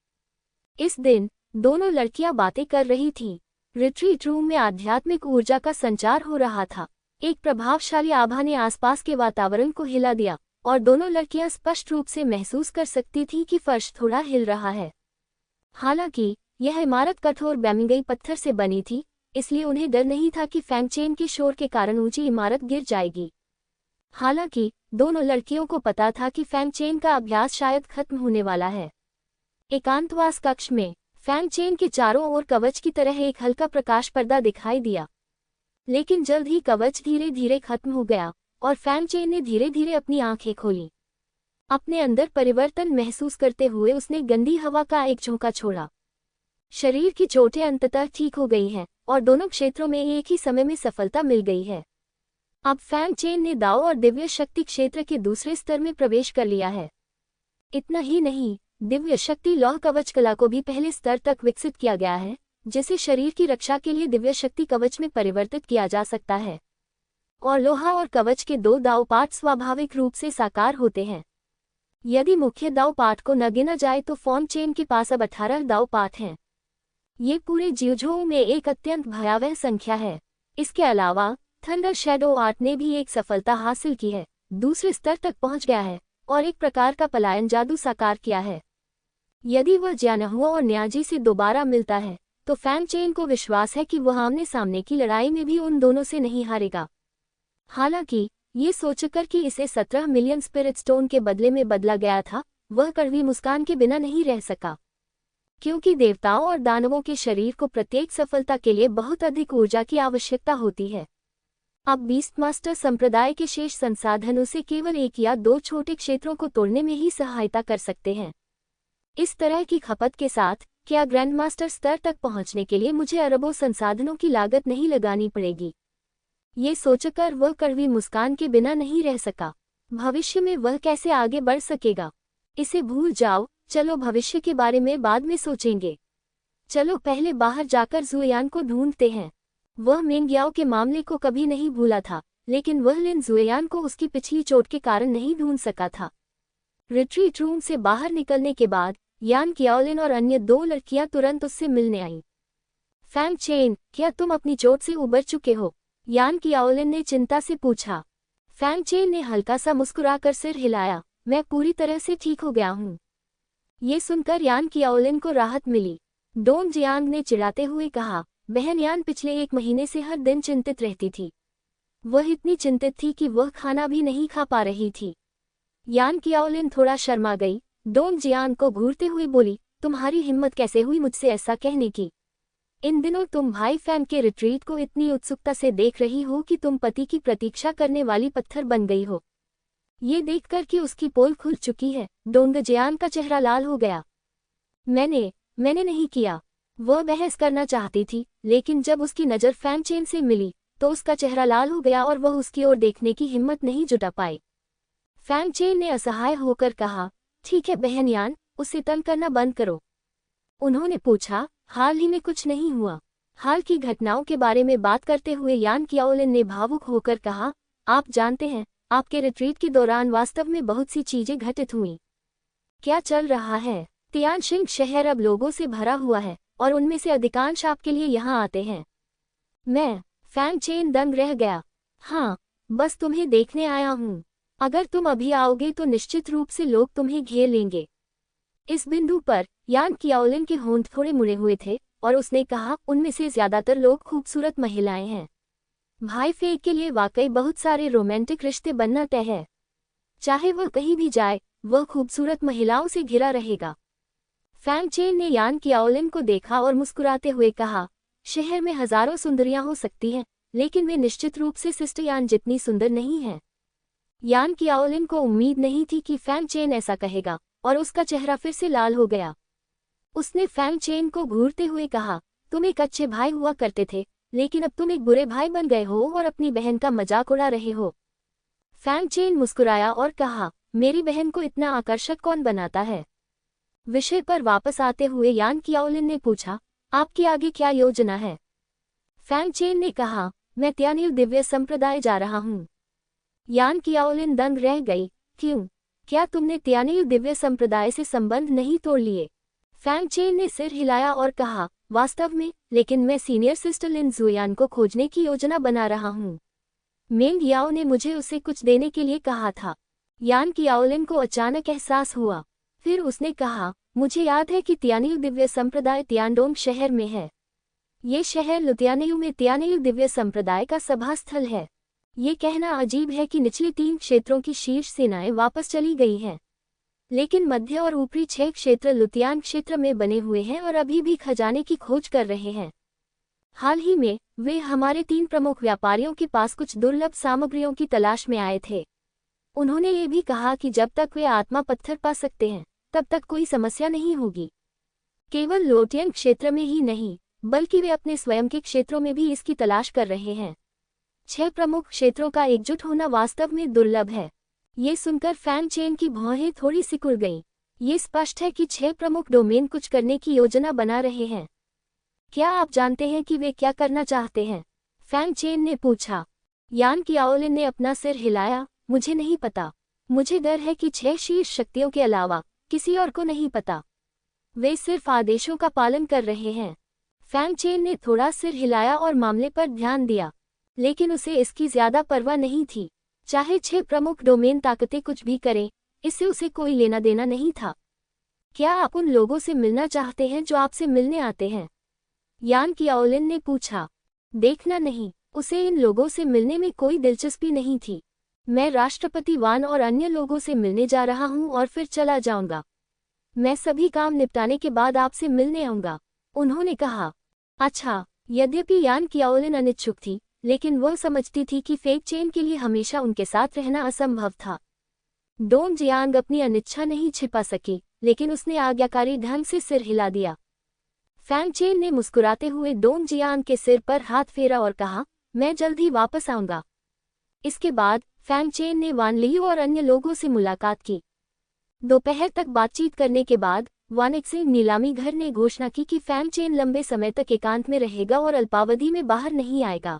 S1: इस दिन दोनों लड़कियां बातें कर रही थीं। रिट्रीट रूम में आध्यात्मिक ऊर्जा का संचार हो रहा था। एक प्रभावशाली आभा ने आसपास के वातावरण को हिला दिया और दोनों लड़कियां स्पष्ट रूप से महसूस कर सकती थीं कि फर्श थोड़ा हिल रहा है। हालांकि यह इमारत कठोर बैमिंगई पत्थर से बनी थी, इसलिए उन्हें डर नहीं था कि फैंग चेन के शोर के कारण ऊंची इमारत गिर जाएगी। हालांकि दोनों लड़कियों को पता था कि फैंग चेन का अभ्यास शायद खत्म होने वाला है। एकांतवास कक्ष में फैंग चेन के चारों ओर कवच की तरह एक हल्का प्रकाश पर्दा दिखाई दिया, लेकिन जल्द ही कवच धीरे धीरे खत्म हो गया और फैंग चेन ने धीरे धीरे अपनी आंखें खोली। अपने अंदर परिवर्तन महसूस करते हुए उसने गंदी हवा का एक झोंका छोड़ा। शरीर की चोटें अंततः ठीक हो गई हैं और दोनों क्षेत्रों में एक ही समय में सफलता मिल गई है। अब फैंग चेन ने दाओ और दिव्य शक्ति क्षेत्र के दूसरे स्तर में प्रवेश कर लिया है। इतना ही नहीं, दिव्य शक्ति लौह कवच कला को भी पहले स्तर तक विकसित किया गया है, जिसे शरीर की रक्षा के लिए दिव्य शक्ति कवच में परिवर्तित किया जा सकता है। और लोहा और कवच के दो दाव पाठ स्वाभाविक रूप से साकार होते हैं। यदि मुख्य दाव पाठ को न गिना जाए तो फैंग चेन के पास अब 18 दाव पाठ हैं। ये पूरे जिउजोऊ में एक अत्यंत भयावह संख्या है। इसके अलावा थंडर शैडो आर्ट ने भी एक सफलता हासिल की है, दूसरे स्तर तक पहुंच गया है और एक प्रकार का पलायन जादू साकार किया है। यदि वह जियानहुआ और न्याजी से दोबारा मिलता है तो फैंग चेन को विश्वास है कि वह आमने सामने की लड़ाई में भी उन दोनों से नहीं हारेगा। हालांकि ये सोचकर कि इसे 17 मिलियन स्पिरिट स्टोन के बदले में बदला गया था, वह कड़वी मुस्कान के बिना नहीं रह सका, क्योंकि देवताओं और दानवों के शरीर को प्रत्येक सफलता के लिए बहुत अधिक ऊर्जा की आवश्यकता होती है। अब बीस्ट मास्टर संप्रदाय के शेष संसाधन उसे केवल एक या दो छोटे क्षेत्रों को तोड़ने में ही सहायता कर सकते हैं। इस तरह की खपत के साथ क्या ग्रैंड मास्टर स्तर तक पहुंचने के लिए मुझे अरबों संसाधनों की लागत नहीं लगानी पड़ेगी? ये सोचकर वह कड़वी मुस्कान के बिना नहीं रह सका। भविष्य में वह कैसे आगे बढ़ सकेगा? इसे भूल जाओ, चलो भविष्य के बारे में बाद में सोचेंगे। चलो पहले बाहर जाकर जुएयान को ढूंढते हैं। वह मेंग्याओ के मामले को कभी नहीं भूला था, लेकिन वह लिन जुएयान को उसकी पिछली चोट के कारण नहीं ढूंढ सका था। रिट्रीट रूम से बाहर निकलने के बाद यान कियाओलिन और अन्य दो लड़कियां तुरंत उससे मिलने आईं। फैंग चेन, क्या तुम अपनी चोट से उबर चुके हो? यान कियाओलिन ने चिंता से पूछा। फैंग चेन ने हल्का सा मुस्कुराकर सिर हिलाया, मैं पूरी तरह से ठीक हो गया हूँ। ये सुनकर यान कियाओलिन को राहत मिली। डोंग जियांग ने चिढ़ाते हुए कहा, बहन यान पिछले 1 महीने से हर दिन चिंतित रहती थी। वह इतनी चिंतित थी कि वह खाना भी नहीं खा पा रही थी। यान कियाओलिन थोड़ा शर्मा गई। डोंग जियांग को घूरते हुए बोली, तुम्हारी हिम्मत कैसे हुई मुझसे ऐसा कहने की? इन दिनों तुम भाई फैंग के रिट्रीट को इतनी उत्सुकता से देख रही हो कि तुम पति की प्रतीक्षा करने वाली पत्थर बन गई हो। ये देखकर कि उसकी पोल खुल चुकी है, डोंग जियांग का चेहरा लाल हो गया। मैंने नहीं किया। वह बहस करना चाहती थी, लेकिन जब उसकी नज़र फैंग चेन से मिली तो उसका चेहरा लाल हो गया और वह उसकी ओर देखने की हिम्मत नहीं जुटा पाई। फैंग चेन ने असहाय होकर कहा, ठीक है बहन यान, उसे तंग करना बंद करो। उन्होंने पूछा, हाल ही में कुछ नहीं हुआ? हाल की घटनाओं के बारे में बात करते हुए यान कियाओलिन ने भावुक होकर कहा, आप जानते हैं, आपके रिट्रीट के दौरान वास्तव में बहुत सी चीजें घटित हुई। क्या चल रहा है? तियानशिंग शहर अब लोगों से भरा हुआ है और उनमें से अधिकांश आपके लिए यहाँ आते हैं। फैंग चेन दंग रह गया। हाँ, बस तुम्हें देखने आया हूँ। अगर तुम अभी आओगे तो निश्चित रूप से लोग तुम्हें घेर लेंगे। इस बिंदु पर यान कियाओलिन के होंठ थोड़े मुड़े हुए थे और उसने कहा, उनमें से ज्यादातर लोग खूबसूरत महिलाएं हैं। भाई फेग के लिए वाकई बहुत सारे रोमांटिक रिश्ते बनना तय है। चाहे वह कहीं भी जाए, वह खूबसूरत महिलाओं से घिरा रहेगा। फैंग चेन ने यान कियाओलिन को देखा और मुस्कुराते हुए कहा, शहर में हजारों सुंदरियां हो सकती हैं, लेकिन वे निश्चित रूप से सिस्टर यान जितनी सुंदर नहीं हैं। यान कियाओलिन को उम्मीद नहीं थी कि फैंग चेन ऐसा कहेगा और उसका चेहरा फिर से लाल हो गया। उसने फैंग चेन को घूरते हुए कहा, तुम एक अच्छे भाई हुआ करते थे, लेकिन अब तुम एक बुरे भाई बन गए हो और अपनी बहन का मजाक उड़ा रहे हो। फैंग चेन मुस्कुराया और कहा, मेरी बहन को इतना आकर्षक कौन बनाता है? विषय पर वापस आते हुए यान कियाओलिन ने पूछा, आपकी आगे क्या योजना है? फैंग चेन ने कहा, मैं तियानिल दिव्य संप्रदाय जा रहा हूँ। यान कियाओलिन दंग रह गई, क्यों? क्या तुमने तियानिल दिव्य संप्रदाय से संबंध नहीं तोड़ लिए? फैंग चेन ने सिर हिलाया और कहा, वास्तव में, लेकिन मैं सीनियर सिस्टर लिन जुयान को खोजने की योजना बना रहा हूँ। मेंग याओ ने मुझे उसे कुछ देने के लिए कहा था। यान कियाओलिन को अचानक एहसास हुआ। फिर उसने कहा, मुझे याद है कि तियानिल दिव्य संप्रदाय तियानडोंग शहर में है। ये शहर लुतियानियू में तियानिल दिव्य संप्रदाय का सभा स्थल है। ये कहना अजीब है कि निचले 3 क्षेत्रों की शीर्ष सेनाएं वापस चली गई हैं। लेकिन मध्य और ऊपरी 6 क्षेत्र लुतियान क्षेत्र में बने हुए हैं और अभी भी खजाने की खोज कर रहे हैं। हाल ही में वे हमारे 3 प्रमुख व्यापारियों के पास कुछ दुर्लभ सामग्रियों की तलाश में आए थे। उन्होंने ये भी कहा कि जब तक वे आत्मा पत्थर पा सकते हैं तब तक कोई समस्या नहीं होगी। केवल लोटियन क्षेत्र में ही नहीं, बल्कि वे अपने स्वयं के क्षेत्रों में भी इसकी तलाश कर रहे हैं। 6 प्रमुख क्षेत्रों का एकजुट होना वास्तव में दुर्लभ है। ये सुनकर फैंग चेन की भौहें थोड़ी सिकुड़ गईं। ये स्पष्ट है कि 6 प्रमुख डोमेन कुछ करने की योजना बना रहे हैं। क्या आप जानते हैं कि वे क्या करना चाहते हैं? फैंग चेन ने पूछा। यान कियाओलिन ने अपना सिर हिलाया। मुझे नहीं पता। मुझे डर है कि 6 शीर्ष शक्तियों के अलावा किसी और को नहीं पता। वे सिर्फ आदेशों का पालन कर रहे हैं। फैंग चेन ने थोड़ा सिर हिलाया और मामले पर ध्यान दिया, लेकिन उसे इसकी ज्यादा परवाह नहीं थी। चाहे 6 प्रमुख डोमेन ताकतें कुछ भी करें, इससे उसे कोई लेना देना नहीं था। क्या आप उन लोगों से मिलना चाहते हैं जो आपसे मिलने आते हैं? यान कियाओलिन ने पूछा। देखना नहीं, उसे इन लोगों से मिलने में कोई दिलचस्पी नहीं थी। मैं राष्ट्रपति वान और अन्य लोगों से मिलने जा रहा हूं और फिर चला जाऊंगा। मैं सभी काम निपटाने के बाद आपसे मिलने आऊंगा, उन्होंने कहा। अच्छा। यद्यपि यान कियाओलिन अनिच्छुक थी, लेकिन वह समझती थी कि फेक चेन के लिए हमेशा उनके साथ रहना असंभव था। डोंग जियांग अपनी अनिच्छा नहीं छिपा सकी, लेकिन उसने आज्ञाकारी ढंग से सिर हिला दिया। फैंग चेन ने मुस्कुराते हुए डोंग जियांग के सिर पर हाथ फेरा और कहा, मैं जल्द ही वापस आऊंगा। इसके बाद फैंग चेन ने वान लियू और अन्य लोगों से मुलाकात की। दोपहर तक बातचीत करने के बाद वान एक्सिंग नीलामी घर ने घोषणा की कि फैंग चेन लंबे समय तक एकांत में रहेगा और अल्पावधि में बाहर नहीं आएगा।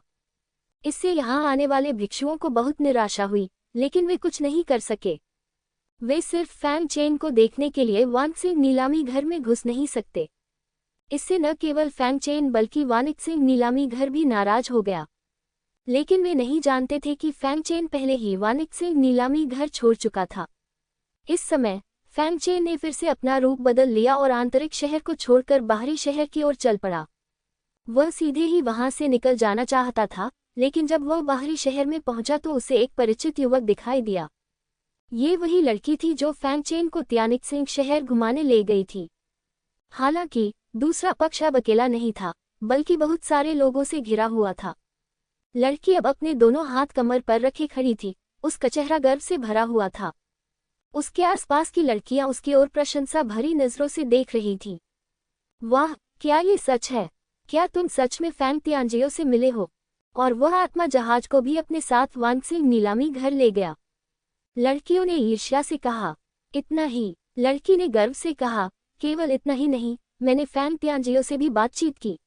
S1: इससे यहाँ आने वाले भिक्षुओं को बहुत निराशा हुई, लेकिन वे कुछ नहीं कर सके। वे सिर्फ फैंग चेन को देखने के लिए वान एक्सिंग नीलामी घर में घुस नहीं सकते। इससे न केवल फैंग चेन बल्कि वान एक्सिंग नीलामी घर भी नाराज हो गया। लेकिन वे नहीं जानते थे कि फैंग चेन पहले ही वान एक्सिंग नीलामी घर छोड़ चुका था। इस समय फैंग चेन ने फिर से अपना रूप बदल लिया और आंतरिक शहर को छोड़कर बाहरी शहर की ओर चल पड़ा। वह सीधे ही वहां से निकल जाना चाहता था, लेकिन जब वह बाहरी शहर में पहुंचा तो उसे एक परिचित युवक दिखाई दिया। ये वही लड़की थी जो फैंग चेन को त्यानिकसिंग शहर घुमाने ले गई थी। हालांकि दूसरा पक्ष अब अकेला नहीं था, बल्कि बहुत सारे लोगों से घिरा हुआ था। लड़की अब अपने दोनों हाथ कमर पर रखे खड़ी थी। उसका चेहरा गर्व से भरा हुआ था। उसके आसपास की लड़कियां उसकी ओर प्रशंसा भरी नजरों से देख रही थीं। वाह, क्या ये सच है? क्या तुम सच में फैंग तियांजियो से मिले हो? और वह आत्मा जहाज को भी अपने साथ वान एक्सिंग नीलामी घर ले गया। लड़कियों ने ईर्ष्या से कहा। इतना ही? लड़की ने गर्व से कहा। केवल इतना ही नहीं, मैंने फैंग तियांजियो से भी बातचीत की।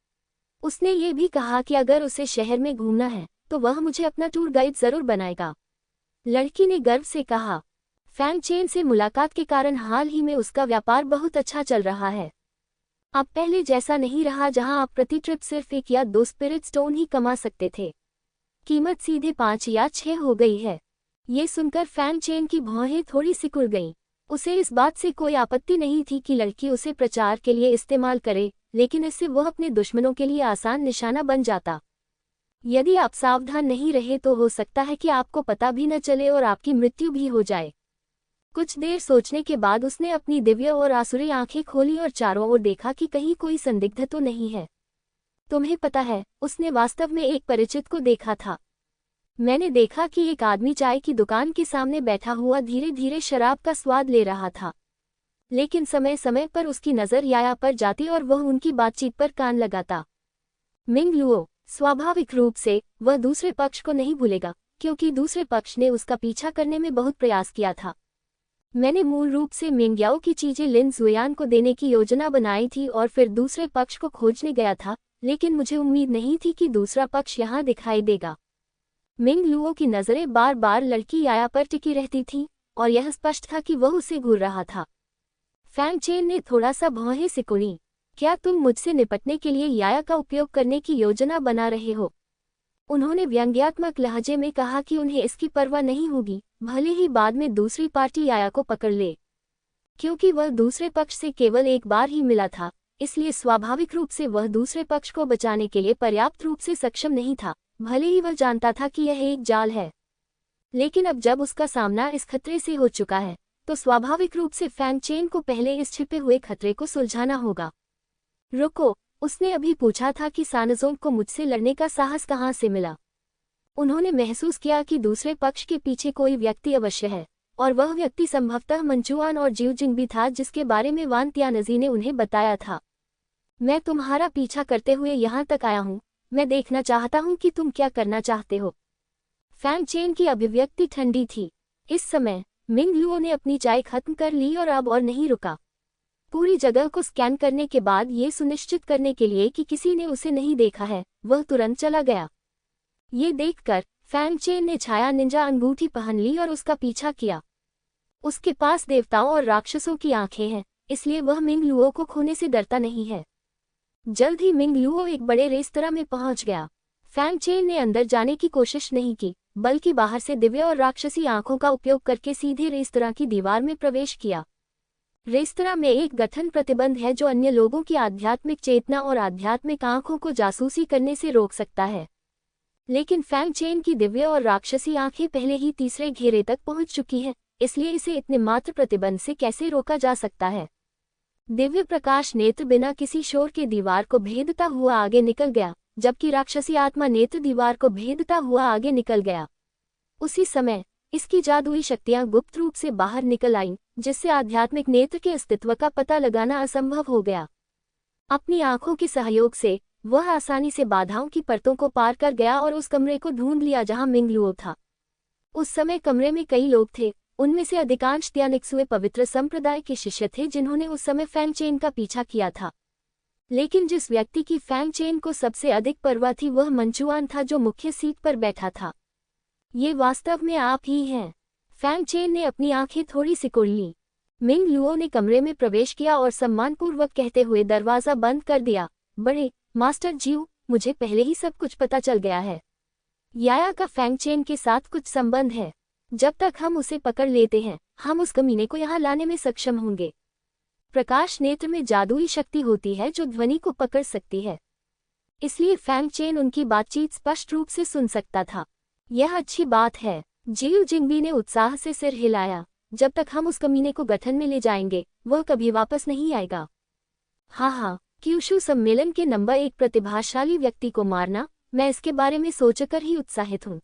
S1: उसने ये भी कहा कि अगर उसे शहर में घूमना है तो वह मुझे अपना टूर गाइड जरूर बनाएगा। लड़की ने गर्व से कहा। फैंग चेन से मुलाकात के कारण हाल ही में उसका व्यापार बहुत अच्छा चल रहा है। अब पहले जैसा नहीं रहा जहां आप प्रति ट्रिप सिर्फ 1 या 2 स्पिरिट स्टोन ही कमा सकते थे। कीमत सीधे 5 या 6 हो गई है। ये सुनकर फैंग चेन की भौहें थोड़ी सिकुड़ गईं। उसे इस बात से कोई आपत्ति नहीं थी कि लड़की उसे प्रचार के लिए इस्तेमाल करे, लेकिन इससे वह अपने दुश्मनों के लिए आसान निशाना बन जाता। यदि आप सावधान नहीं रहे तो हो सकता है कि आपको पता भी न चले और आपकी मृत्यु भी हो जाए। कुछ देर सोचने के बाद उसने अपनी दिव्य और आसुरी आंखें खोली और चारों ओर देखा कि कहीं कोई संदिग्ध तो नहीं है। तुम्हें पता है, उसने वास्तव में एक परिचित को देखा था। मैंने देखा कि एक आदमी चाय की दुकान के सामने बैठा हुआ धीरे धीरे शराब का स्वाद ले रहा था, लेकिन समय समय पर उसकी नज़र याया पर जाती और वह उनकी बातचीत पर कान लगाता। मिंग लुओ, स्वाभाविक रूप से वह दूसरे पक्ष को नहीं भूलेगा, क्योंकि दूसरे पक्ष ने उसका पीछा करने में बहुत प्रयास किया था। मैंने मूल रूप से मिंग्याओ की चीजें लिन जुयान को देने की योजना बनाई थी और फिर दूसरे पक्ष को खोजने गया था, लेकिन मुझे उम्मीद नहीं थी कि दूसरा पक्ष यहाँ दिखाई देगा। मिंग लुओ की नज़रें बार बार लड़की याया पर टिकी रहती थीं, और यह स्पष्ट था कि वह उसे घूर रहा था। फैंग चेन ने थोड़ा सा भौहें सिकुड़ी। क्या तुम मुझसे निपटने के लिए याया का उपयोग करने की योजना बना रहे हो? उन्होंने व्यंग्यात्मक लहजे में कहा कि उन्हें इसकी परवाह नहीं होगी, भले ही बाद में दूसरी पार्टी याया को पकड़ ले। क्योंकि वह दूसरे पक्ष से केवल एक बार ही मिला था, इसलिए स्वाभाविक रूप से वह दूसरे पक्ष को बचाने के लिए पर्याप्त रूप से सक्षम नहीं था, भले ही वह जानता था कि यह एक जाल है। लेकिन अब जब उसका सामना इस खतरे से हो चुका है, तो स्वाभाविक रूप से फैंग चेन को पहले इस छिपे हुए खतरे को सुलझाना होगा। रुको, उसने अभी पूछा था कि सानज़ोंग को मुझसे लड़ने का साहस कहाँ से मिला। उन्होंने महसूस किया कि दूसरे पक्ष के पीछे कोई व्यक्ति अवश्य है, और वह व्यक्ति संभवतः मंचुआन और जिऊ जिंग भी था, जिसके बारे में वान तियानजी ने उन्हें बताया था। मैं तुम्हारा पीछा करते हुए यहाँ तक आया हूँ। मैं देखना चाहता हूँ कि तुम क्या करना चाहते हो। फैंग चेन की अभिव्यक्ति ठंडी थी। इस समय मिंग लुओ ने अपनी चाय खत्म कर ली और अब और नहीं रुका। पूरी जगह को स्कैन करने के बाद ये सुनिश्चित करने के लिए कि किसी ने उसे नहीं देखा है, वह तुरंत चला गया। ये देखकर फैंग चेन ने छाया निंजा अंगूठी पहन ली और उसका पीछा किया। उसके पास देवताओं और राक्षसों की आंखें हैं, इसलिए वह मिंग लुओ को खोने से डरता नहीं है। जल्द ही मिंग लुओ एक बड़े रेस्तरां में पहुंच गया। फैंग चेन ने अंदर जाने की कोशिश नहीं की, बल्कि बाहर से दिव्य और राक्षसी आंखों का उपयोग करके सीधे रेस्तरां की दीवार में प्रवेश किया। रेस्तरां में एक गठन प्रतिबंध है जो अन्य लोगों की आध्यात्मिक चेतना और आध्यात्मिक आंखों को जासूसी करने से रोक सकता है। लेकिन फैंग चेन की दिव्य और राक्षसी आंखें पहले ही तीसरे घेरे तक पहुंच चुकी हैं, इसलिए इसे इतने मात्र प्रतिबंध से कैसे रोका जा सकता है। दिव्य प्रकाश नेत्र बिना किसी शोर के दीवार को भेदता हुआ आगे निकल गया, जबकि राक्षसी आत्मा नेत्र दीवार को भेदता हुआ आगे निकल गया। उसी समय इसकी जादुई शक्तियां गुप्त रूप से बाहर निकल आईं, जिससे आध्यात्मिक नेत्र के अस्तित्व का पता लगाना असंभव हो गया। अपनी आंखों के सहयोग से वह आसानी से बाधाओं की परतों को पार कर गया और उस कमरे को ढूंढ लिया जहां मिंग लुओ था। उस समय कमरे में कई लोग थे। उनमें से अधिकांश त्यानिक्सुए पवित्र संप्रदाय के शिष्य थे जिन्होंने उस समय फैंग चेन का पीछा किया था। लेकिन जिस व्यक्ति की फैंग चेन को सबसे अधिक परवाह थी वह मंचुआन था, जो मुख्य सीट पर बैठा था। ये वास्तव में आप ही हैं। फैंग चेन ने अपनी आंखें थोड़ी सिकुड़ लीं। मिंग लुओ ने कमरे में प्रवेश किया और सम्मानपूर्वक कहते हुए दरवाजा बंद कर दिया। बड़े मास्टर जिऊ, मुझे पहले ही सब कुछ पता चल गया है। याया का फैंग चेन के साथ कुछ संबंध है। जब तक हम उसे पकड़ लेते हैं, हम उस कमीने को यहाँ लाने में सक्षम होंगे। प्रकाश नेत्र में जादुई शक्ति होती है जो ध्वनि को पकड़ सकती है, इसलिए फैंग चेन उनकी बातचीत स्पष्ट रूप से सुन सकता था। यह अच्छी बात है। जिऊ जिंगबी ने उत्साह से सिर हिलाया। जब तक हम उस कमीने को गठन में ले जाएंगे, वह कभी वापस नहीं आएगा। हाँ, क्यूशू सम्मेलन के नंबर 1 प्रतिभाशाली व्यक्ति को मारना, मैं इसके बारे में सोचकर ही उत्साहित हूँ।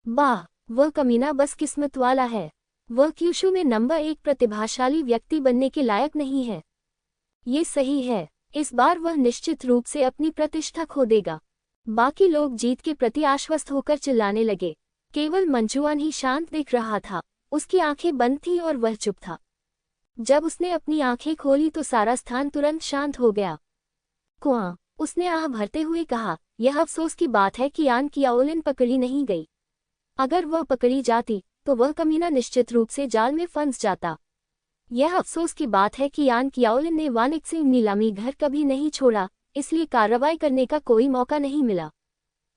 S1: वाह, वह कमीना बस किस्मत वाला है। वह क्यूशू में नंबर 1 प्रतिभाशाली व्यक्ति बनने के लायक नहीं है। ये सही है। इस बार वह निश्चित रूप से अपनी प्रतिष्ठा खो देगा। बाकी लोग जीत के प्रति आश्वस्त होकर चिल्लाने लगे। केवल मंचुआन ही शांत दिख रहा था। उसकी आंखें बंद थीं और वह चुप था। जब उसने अपनी आंखें खोली तो सारा स्थान तुरंत शांत हो गया। कुआं, उसने आह भरते हुए कहा, यह अफसोस की बात है कि यान कियाओलिन पकड़ी नहीं गई। अगर वह पकड़ी जाती तो वह कमीना निश्चित रूप से जाल में फंस जाता। यह अफसोस की बात है कि यान कियाओलिन ने वानिक्सिंग नीलामी घर कभी नहीं छोड़ा, इसलिए कार्रवाई करने का कोई मौका नहीं मिला।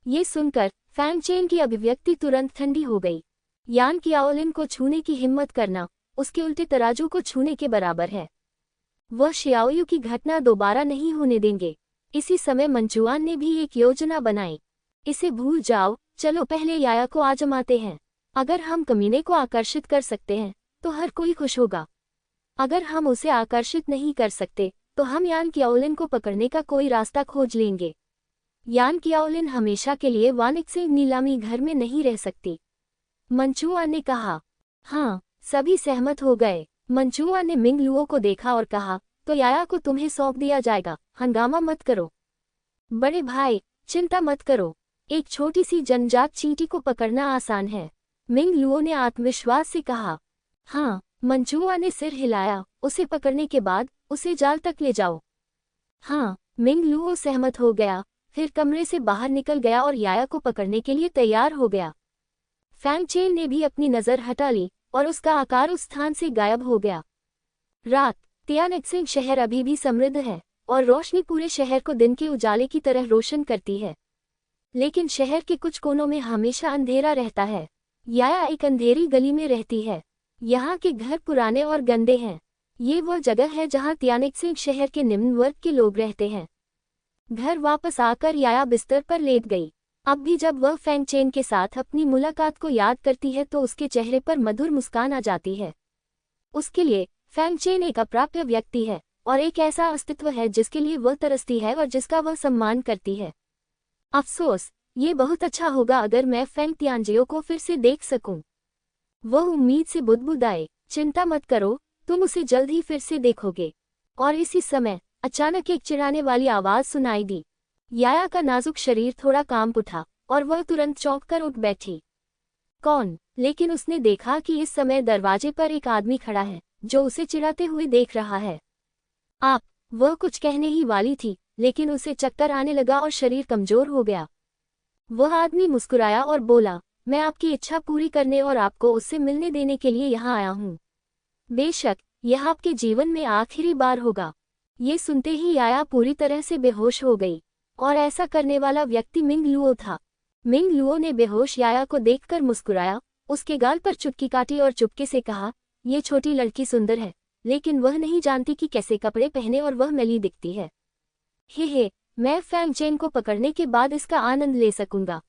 S1: ये सुनकर फैंग चेन की अभिव्यक्ति तुरंत ठंडी हो गई। यान कियाओलिन को छूने की हिम्मत करना उसके उल्टे तराजू को छूने के बराबर है। वह शियाओयू की घटना दोबारा नहीं होने देंगे। इसी समय मंचुआन ने भी एक योजना बनाई। इसे भूल जाओ, चलो पहले याया को आजमाते हैं। अगर हम कमीने को आकर्षित कर सकते हैं तो हर कोई खुश होगा। अगर हम उसे आकर्षित नहीं कर सकते तो हम यान कियाओलिन को पकड़ने का कोई रास्ता खोज लेंगे। यान कियाओलिन हमेशा के लिए वानिक्सिंग नीलामी घर में नहीं रह सकती। मंचुआन ने कहा। हाँ, सभी सहमत हो गए। मंचुआन ने मिंग लुओ को देखा और कहा, तो याया को तुम्हें सौंप दिया जाएगा, हंगामा मत करो। बड़े भाई, चिंता मत करो, एक छोटी सी जनजात चींटी को पकड़ना आसान है, मिंग लुओ ने आत्मविश्वास से कहा। हाँ, मंचुआन ने सिर हिलाया। उसे पकड़ने के बाद उसे जाल तक ले जाओ। हाँ, मिंग लुओ सहमत हो गया, फिर कमरे से बाहर निकल गया और याया को पकड़ने के लिए तैयार हो गया। फैंग चेन ने भी अपनी नज़र हटा ली और उसका आकार उस स्थान से गायब हो गया। रात, तियानक्सिंग शहर अभी भी समृद्ध है और रोशनी पूरे शहर को दिन के उजाले की तरह रोशन करती है। लेकिन शहर के कुछ कोनों में हमेशा अंधेरा रहता है। याया एक अंधेरी गली में रहती है। यहाँ के घर पुराने और गंदे हैं। ये वह जगह है जहाँ तियानक्सिंग शहर के निम्न वर्ग के लोग रहते हैं। घर वापस आकर याया बिस्तर पर लेट गई। अब भी जब वह फैंग चेन के साथ अपनी मुलाकात को याद करती है तो उसके चेहरे पर मधुर मुस्कान आ जाती है। उसके लिए फैंग चेन एक अप्राप्य व्यक्ति है और एक ऐसा अस्तित्व है जिसके लिए वह तरसती है और जिसका वह सम्मान करती है। अफसोस, ये बहुत अच्छा होगा अगर मैं फेंग तियानजियो को फिर से देख सकूं। वह उम्मीद से बुदबुदाए, चिंता मत करो, तुम उसे जल्द ही फिर से देखोगे। और इसी समय अचानक एक चिढ़ाने वाली आवाज सुनाई दी। याया का नाजुक शरीर थोड़ा कांप उठा और वह तुरंत चौंक कर उठ बैठी। कौन? लेकिन उसने देखा कि इस समय दरवाजे पर एक आदमी खड़ा है जो उसे चिढ़ाते हुए देख रहा है। आप? वह कुछ कहने ही वाली थी, लेकिन उसे चक्कर आने लगा और शरीर कमजोर हो गया। वह आदमी मुस्कुराया और बोला, मैं आपकी इच्छा पूरी करने और आपको उससे मिलने देने के लिए यहाँ आया हूँ। बेशक, यह आपके जीवन में आखिरी बार होगा। ये सुनते ही याया पूरी तरह से बेहोश हो गई, और ऐसा करने वाला व्यक्ति मिंग लुओ था। मिंग लुओ ने बेहोश याया को देखकर मुस्कुराया, उसके गाल पर चुटकी काटी और चुपके से कहा, ये छोटी लड़की सुंदर है, लेकिन वह नहीं जानती कि कैसे कपड़े पहने और वह मैली दिखती है। हे, मैं फैंग चेन को पकड़ने के बाद इसका आनंद ले सकूंगा।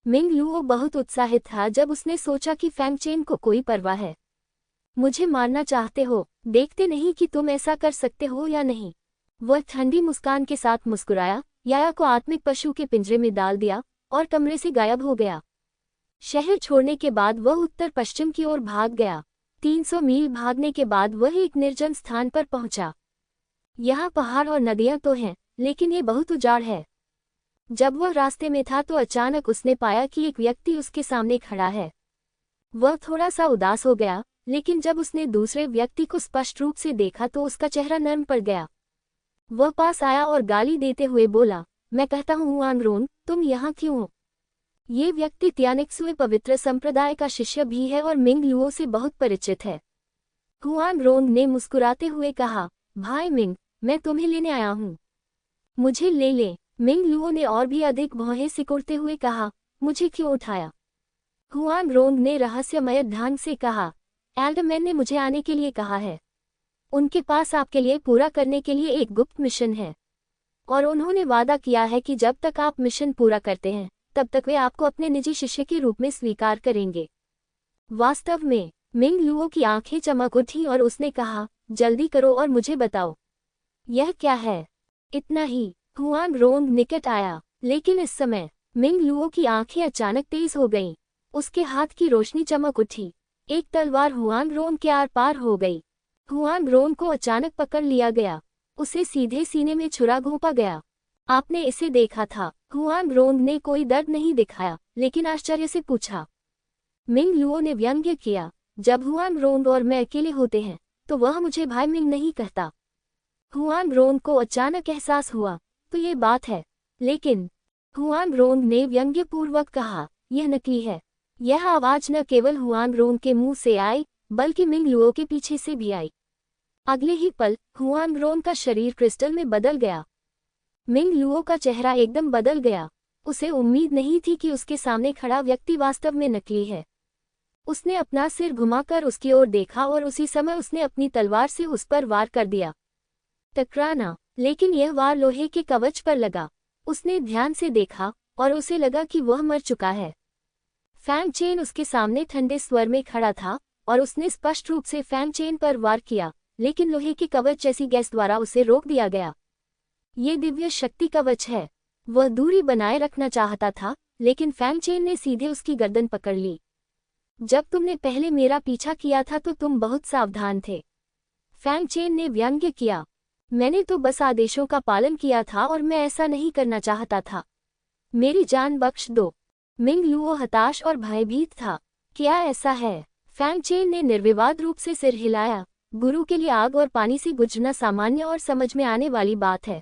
S1: मिंग लुओ बहुत उत्साहित था जब उसने सोचा कि फैंग चेन को कोई परवाह है। मुझे मारना चाहते हो? देखते नहीं कि तुम ऐसा कर सकते हो या नहीं। वह ठंडी मुस्कान के साथ मुस्कुराया, याया को आत्मिक पशु के पिंजरे में डाल दिया और कमरे से गायब हो गया। शहर छोड़ने के बाद वह उत्तर पश्चिम की ओर भाग गया। 300 मील भागने के बाद वह एक निर्जन स्थान पर पहुंचा। यहाँ पहाड़ और नदियां तो हैं, लेकिन ये बहुत उजाड़ है। जब वह रास्ते में था तो अचानक उसने पाया कि एक व्यक्ति उसके सामने खड़ा है। वह थोड़ा सा उदास हो गया, लेकिन जब उसने दूसरे व्यक्ति को स्पष्ट रूप से देखा तो उसका चेहरा नर्म पड़ गया। वह पास आया और गाली देते हुए बोला, मैं कहता हूँ हुआंग, तुम यहाँ क्यों हो? ये व्यक्ति तियानिक्सुए पवित्र संप्रदाय का शिष्य भी है और मिंग लुओ से बहुत परिचित है। हुआंग ने मुस्कुराते हुए कहा, भाई मिंग, मैं तुम्हें लेने आया हूँ। मुझे ले ले। मिंग लुओ ने और भी अधिक भौहें सिकुड़ते हुए कहा, मुझे क्यों उठाया? हुआंग ने रहस्यमय ढंग से कहा, एल्डरमैन ने मुझे आने के लिए कहा है। उनके पास आपके लिए पूरा करने के लिए एक गुप्त मिशन है, और उन्होंने वादा किया है कि जब तक आप मिशन पूरा करते हैं तब तक वे आपको अपने निजी शिष्य के रूप में स्वीकार करेंगे। वास्तव में, मिंग लुओ की आंखें चमक उठी और उसने कहा, जल्दी करो और मुझे बताओ, यह क्या है? इतना ही। हुआंग निकट आया, लेकिन इस समय मिंग लुओ की आंखें अचानक तेज हो गईं। उसके हाथ की रोशनी चमक उठी। एक तलवार हुआंग के आर पार हो गई। हुआंग को अचानक पकड़ लिया गया। उसे सीधे सीने में छुरा घोंपा गया। आपने इसे देखा था? हुआंग ने कोई दर्द नहीं दिखाया, लेकिन आश्चर्य से पूछा। मिंग लुओ ने व्यंग्य किया, जब हुआंग और मैं अकेले होते हैं तो वह मुझे भाई मिंग नहीं कहता। हुआंग को अचानक एहसास हुआ, तो ये बात है। लेकिन हुआंग ने व्यंग्यपूर्वक कहा, यह नकली है। यह आवाज न केवल हुआंग के मुंह से आई, बल्कि मिंग लुओ के पीछे से भी आई। अगले ही पल हुआंग का शरीर क्रिस्टल में बदल गया। मिंग लुओ का चेहरा एकदम बदल गया। उसे उम्मीद नहीं थी कि उसके सामने खड़ा व्यक्ति वास्तव में नकली है। उसने अपना सिर घुमाकर उसकी ओर देखा और उसी समय उसने अपनी तलवार से उस पर वार कर दिया। टकराना, लेकिन यह वार लोहे के कवच पर लगा। उसने ध्यान से देखा और उसे लगा कि वह मर चुका है। फैंग चेन उसके सामने ठंडे स्वर में खड़ा था और उसने स्पष्ट रूप से फैंग चेन पर वार किया, लेकिन लोहे के कवच जैसी गैस द्वारा उसे रोक दिया गया। ये दिव्य शक्ति कवच है। वह दूरी बनाए रखना चाहता था, लेकिन फैंग चेन ने सीधे उसकी गर्दन पकड़ ली। जब तुमने पहले मेरा पीछा किया था तो तुम बहुत सावधान थे। फैंग चेन ने व्यंग्य किया। मैंने तो बस आदेशों का पालन किया था और मैं ऐसा नहीं करना चाहता था। मेरी जान बख्श दो। मिंग लुओ हताश और भयभीत था। क्या ऐसा है? फैंग चेन ने निर्विवाद रूप से सिर हिलाया। गुरु के लिए आग और पानी से बुझना सामान्य और समझ में आने वाली बात है।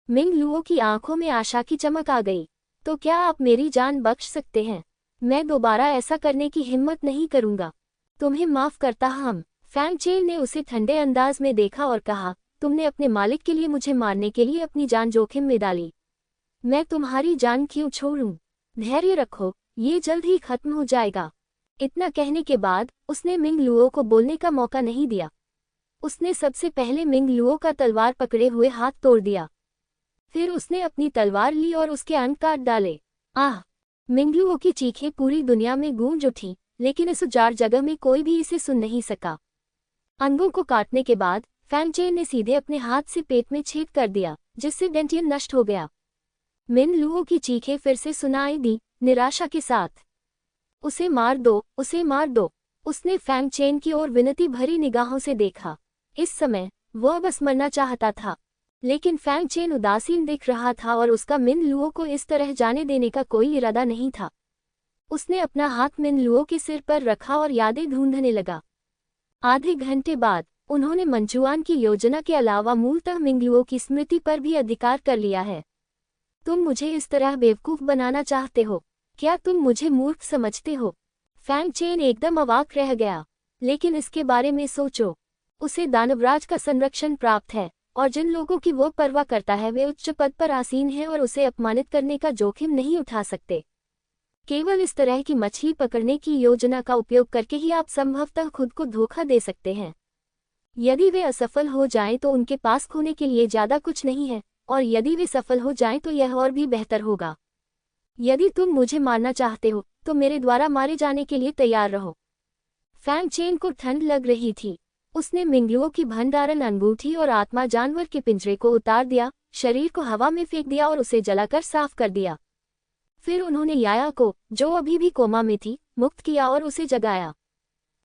S1: मिंग लुओ की आंखों में आशा की चमक आ गई। तो क्या आप मेरी जान बख्श सकते हैं? मैं दोबारा ऐसा करने की हिम्मत नहीं करूंगा। तुम्हें माफ करता हम। फैंग चेन ने उसे ठंडे अंदाज में देखा और कहा, तुमने अपने मालिक के लिए मुझे मारने के लिए अपनी जान जोखिम में डाली। मैं तुम्हारी जान क्यों छोड़ूं? धैर्य रखो, ये जल्द ही खत्म हो जाएगा। इतना कहने के बाद उसने मिंग लुओ को बोलने का मौका नहीं दिया। उसने सबसे पहले मिंग लुओ का तलवार पकड़े हुए हाथ तोड़ दिया। फिर उसने अपनी तलवार ली और उसके अंग काट डाले। आह! मिंग लुओ की चीखें पूरी दुनिया में गूंज उठी, लेकिन इस उजाड़ जगह में कोई भी इसे सुन नहीं सका। अंगों को काटने के बाद फैंग चेन ने सीधे अपने हाथ से पेट में छेद कर दिया, जिससे डेंटियन नष्ट हो गया। मिन लुओ की चीखें फिर से सुनाई दी, निराशा के साथ। उसे मार दो, उसे मार दो। उसने फैंग चेन की ओर विनती भरी निगाहों से देखा। इस समय वह बस मरना चाहता था, लेकिन फैंग चेन उदासीन दिख रहा था और उसका मिन लुओ को इस तरह जाने देने का कोई इरादा नहीं था। उसने अपना हाथ मिन लुओ के सिर पर रखा और यादें ढूंढने लगा। आधे घंटे बाद उन्होंने मंचुआन की योजना के अलावा मूलतः मिंगलुओ की स्मृति पर भी अधिकार कर लिया है। तुम मुझे इस तरह बेवकूफ बनाना चाहते हो? क्या तुम मुझे मूर्ख समझते हो? फैंग चेन एकदम अवाक रह गया। लेकिन इसके बारे में सोचो, उसे दानवराज का संरक्षण प्राप्त है और जिन लोगों की वो परवाह करता है वे उच्च पद पर आसीन हैं और उसे अपमानित करने का जोखिम नहीं उठा सकते। केवल इस तरह की मछली पकड़ने की योजना का उपयोग करके ही आप संभवतः खुद को धोखा दे सकते हैं। यदि वे असफल हो जाएं तो उनके पास खोने के लिए ज्यादा कुछ नहीं है, और यदि वे सफल हो जाएं तो यह और भी बेहतर होगा। यदि तुम मुझे मारना चाहते हो तो मेरे द्वारा मारे जाने के लिए तैयार रहो। फैंग चेन को ठंड लग रही थी। उसने मिंगलुओ की भंडारण अंगूठी और आत्मा जानवर के पिंजरे को उतार दिया, शरीर को हवा में फेंक दिया और उसे जलाकर साफ कर दिया। फिर उन्होंने याया को, जो अभी भी कोमा में थी, मुक्त किया और उसे जगाया।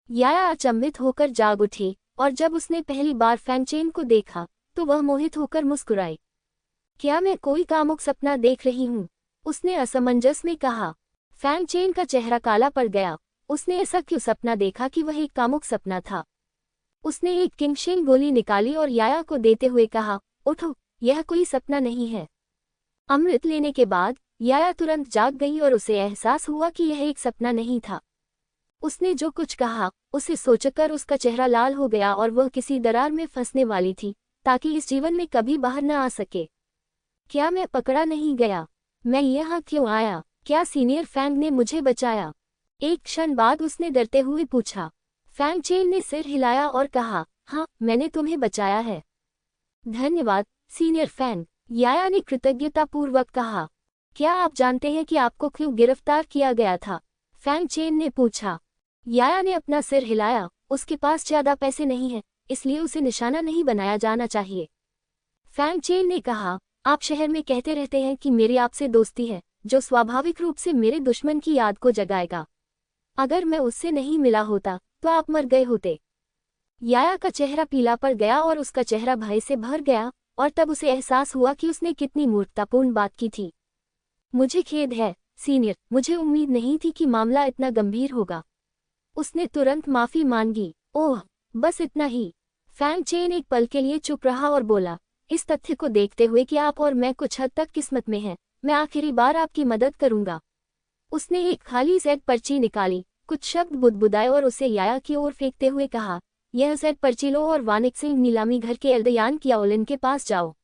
S1: याया अचंभित होकर जाग उठी और जब उसने पहली बार फैंग चेन को देखा तो वह मोहित होकर मुस्कुराई। क्या मैं कोई कामुक सपना देख रही हूँ? उसने असमंजस में कहा। फैंग चेन का चेहरा काला पड़ गया। उसने ऐसा क्यों सपना देखा कि वह एक कामुक सपना था? उसने एक किंगशेंग गोली निकाली और याया को देते हुए कहा, उठो, यह कोई सपना नहीं है। अमृत लेने के बाद याया तुरंत जाग गई और उसे एहसास हुआ कि यह एक सपना नहीं था। उसने जो कुछ कहा उसे सोचकर उसका चेहरा लाल हो गया और वह किसी दरार में फंसने वाली थी, ताकि इस जीवन में कभी बाहर न आ सके। क्या मैं पकड़ा नहीं गया? मैं यहाँ क्यों आया? क्या सीनियर फैंग ने मुझे बचाया? एक क्षण बाद उसने डरते हुए पूछा। फैंग चेन ने सिर हिलाया और कहा, हाँ, मैंने तुम्हें बचाया है। धन्यवाद सीनियर फैंग, याया ने कृतज्ञतापूर्वक कहा। क्या आप जानते हैं कि आपको क्यों गिरफ्तार किया गया था? फैंग चेन ने पूछा। याया ने अपना सिर हिलाया। उसके पास ज्यादा पैसे नहीं हैं, इसलिए उसे निशाना नहीं बनाया जाना चाहिए। फैंग चेन ने कहा, आप शहर में कहते रहते हैं कि मेरी आपसे दोस्ती है, जो स्वाभाविक रूप से मेरे दुश्मन की याद को जगाएगा। अगर मैं उससे नहीं मिला होता तो आप मर गए होते। याया का चेहरा पीला पड़ गया और उसका चेहरा भय से भर गया, और तब उसे एहसास हुआ कि उसने कितनी मूर्खतापूर्ण बात की थी। मुझे खेद है सीनियर, मुझे उम्मीद नहीं थी कि मामला इतना गंभीर होगा। उसने तुरंत माफी मांगी। ओह, बस इतना ही। फैंग चेन एक पल के लिए चुप रहा और बोला, इस तथ्य को देखते हुए कि आप और मैं कुछ हद तक किस्मत में हैं, मैं आखिरी बार आपकी मदद करूंगा। उसने एक खाली जेड पर्ची निकाली, कुछ शब्द बुदबुदाए और उसे याया की ओर फेंकते हुए कहा, यह जेड पर्ची लो और वानिक सिंह नीलामी घर के एल्दयान कियाओलिन के पास जाओ।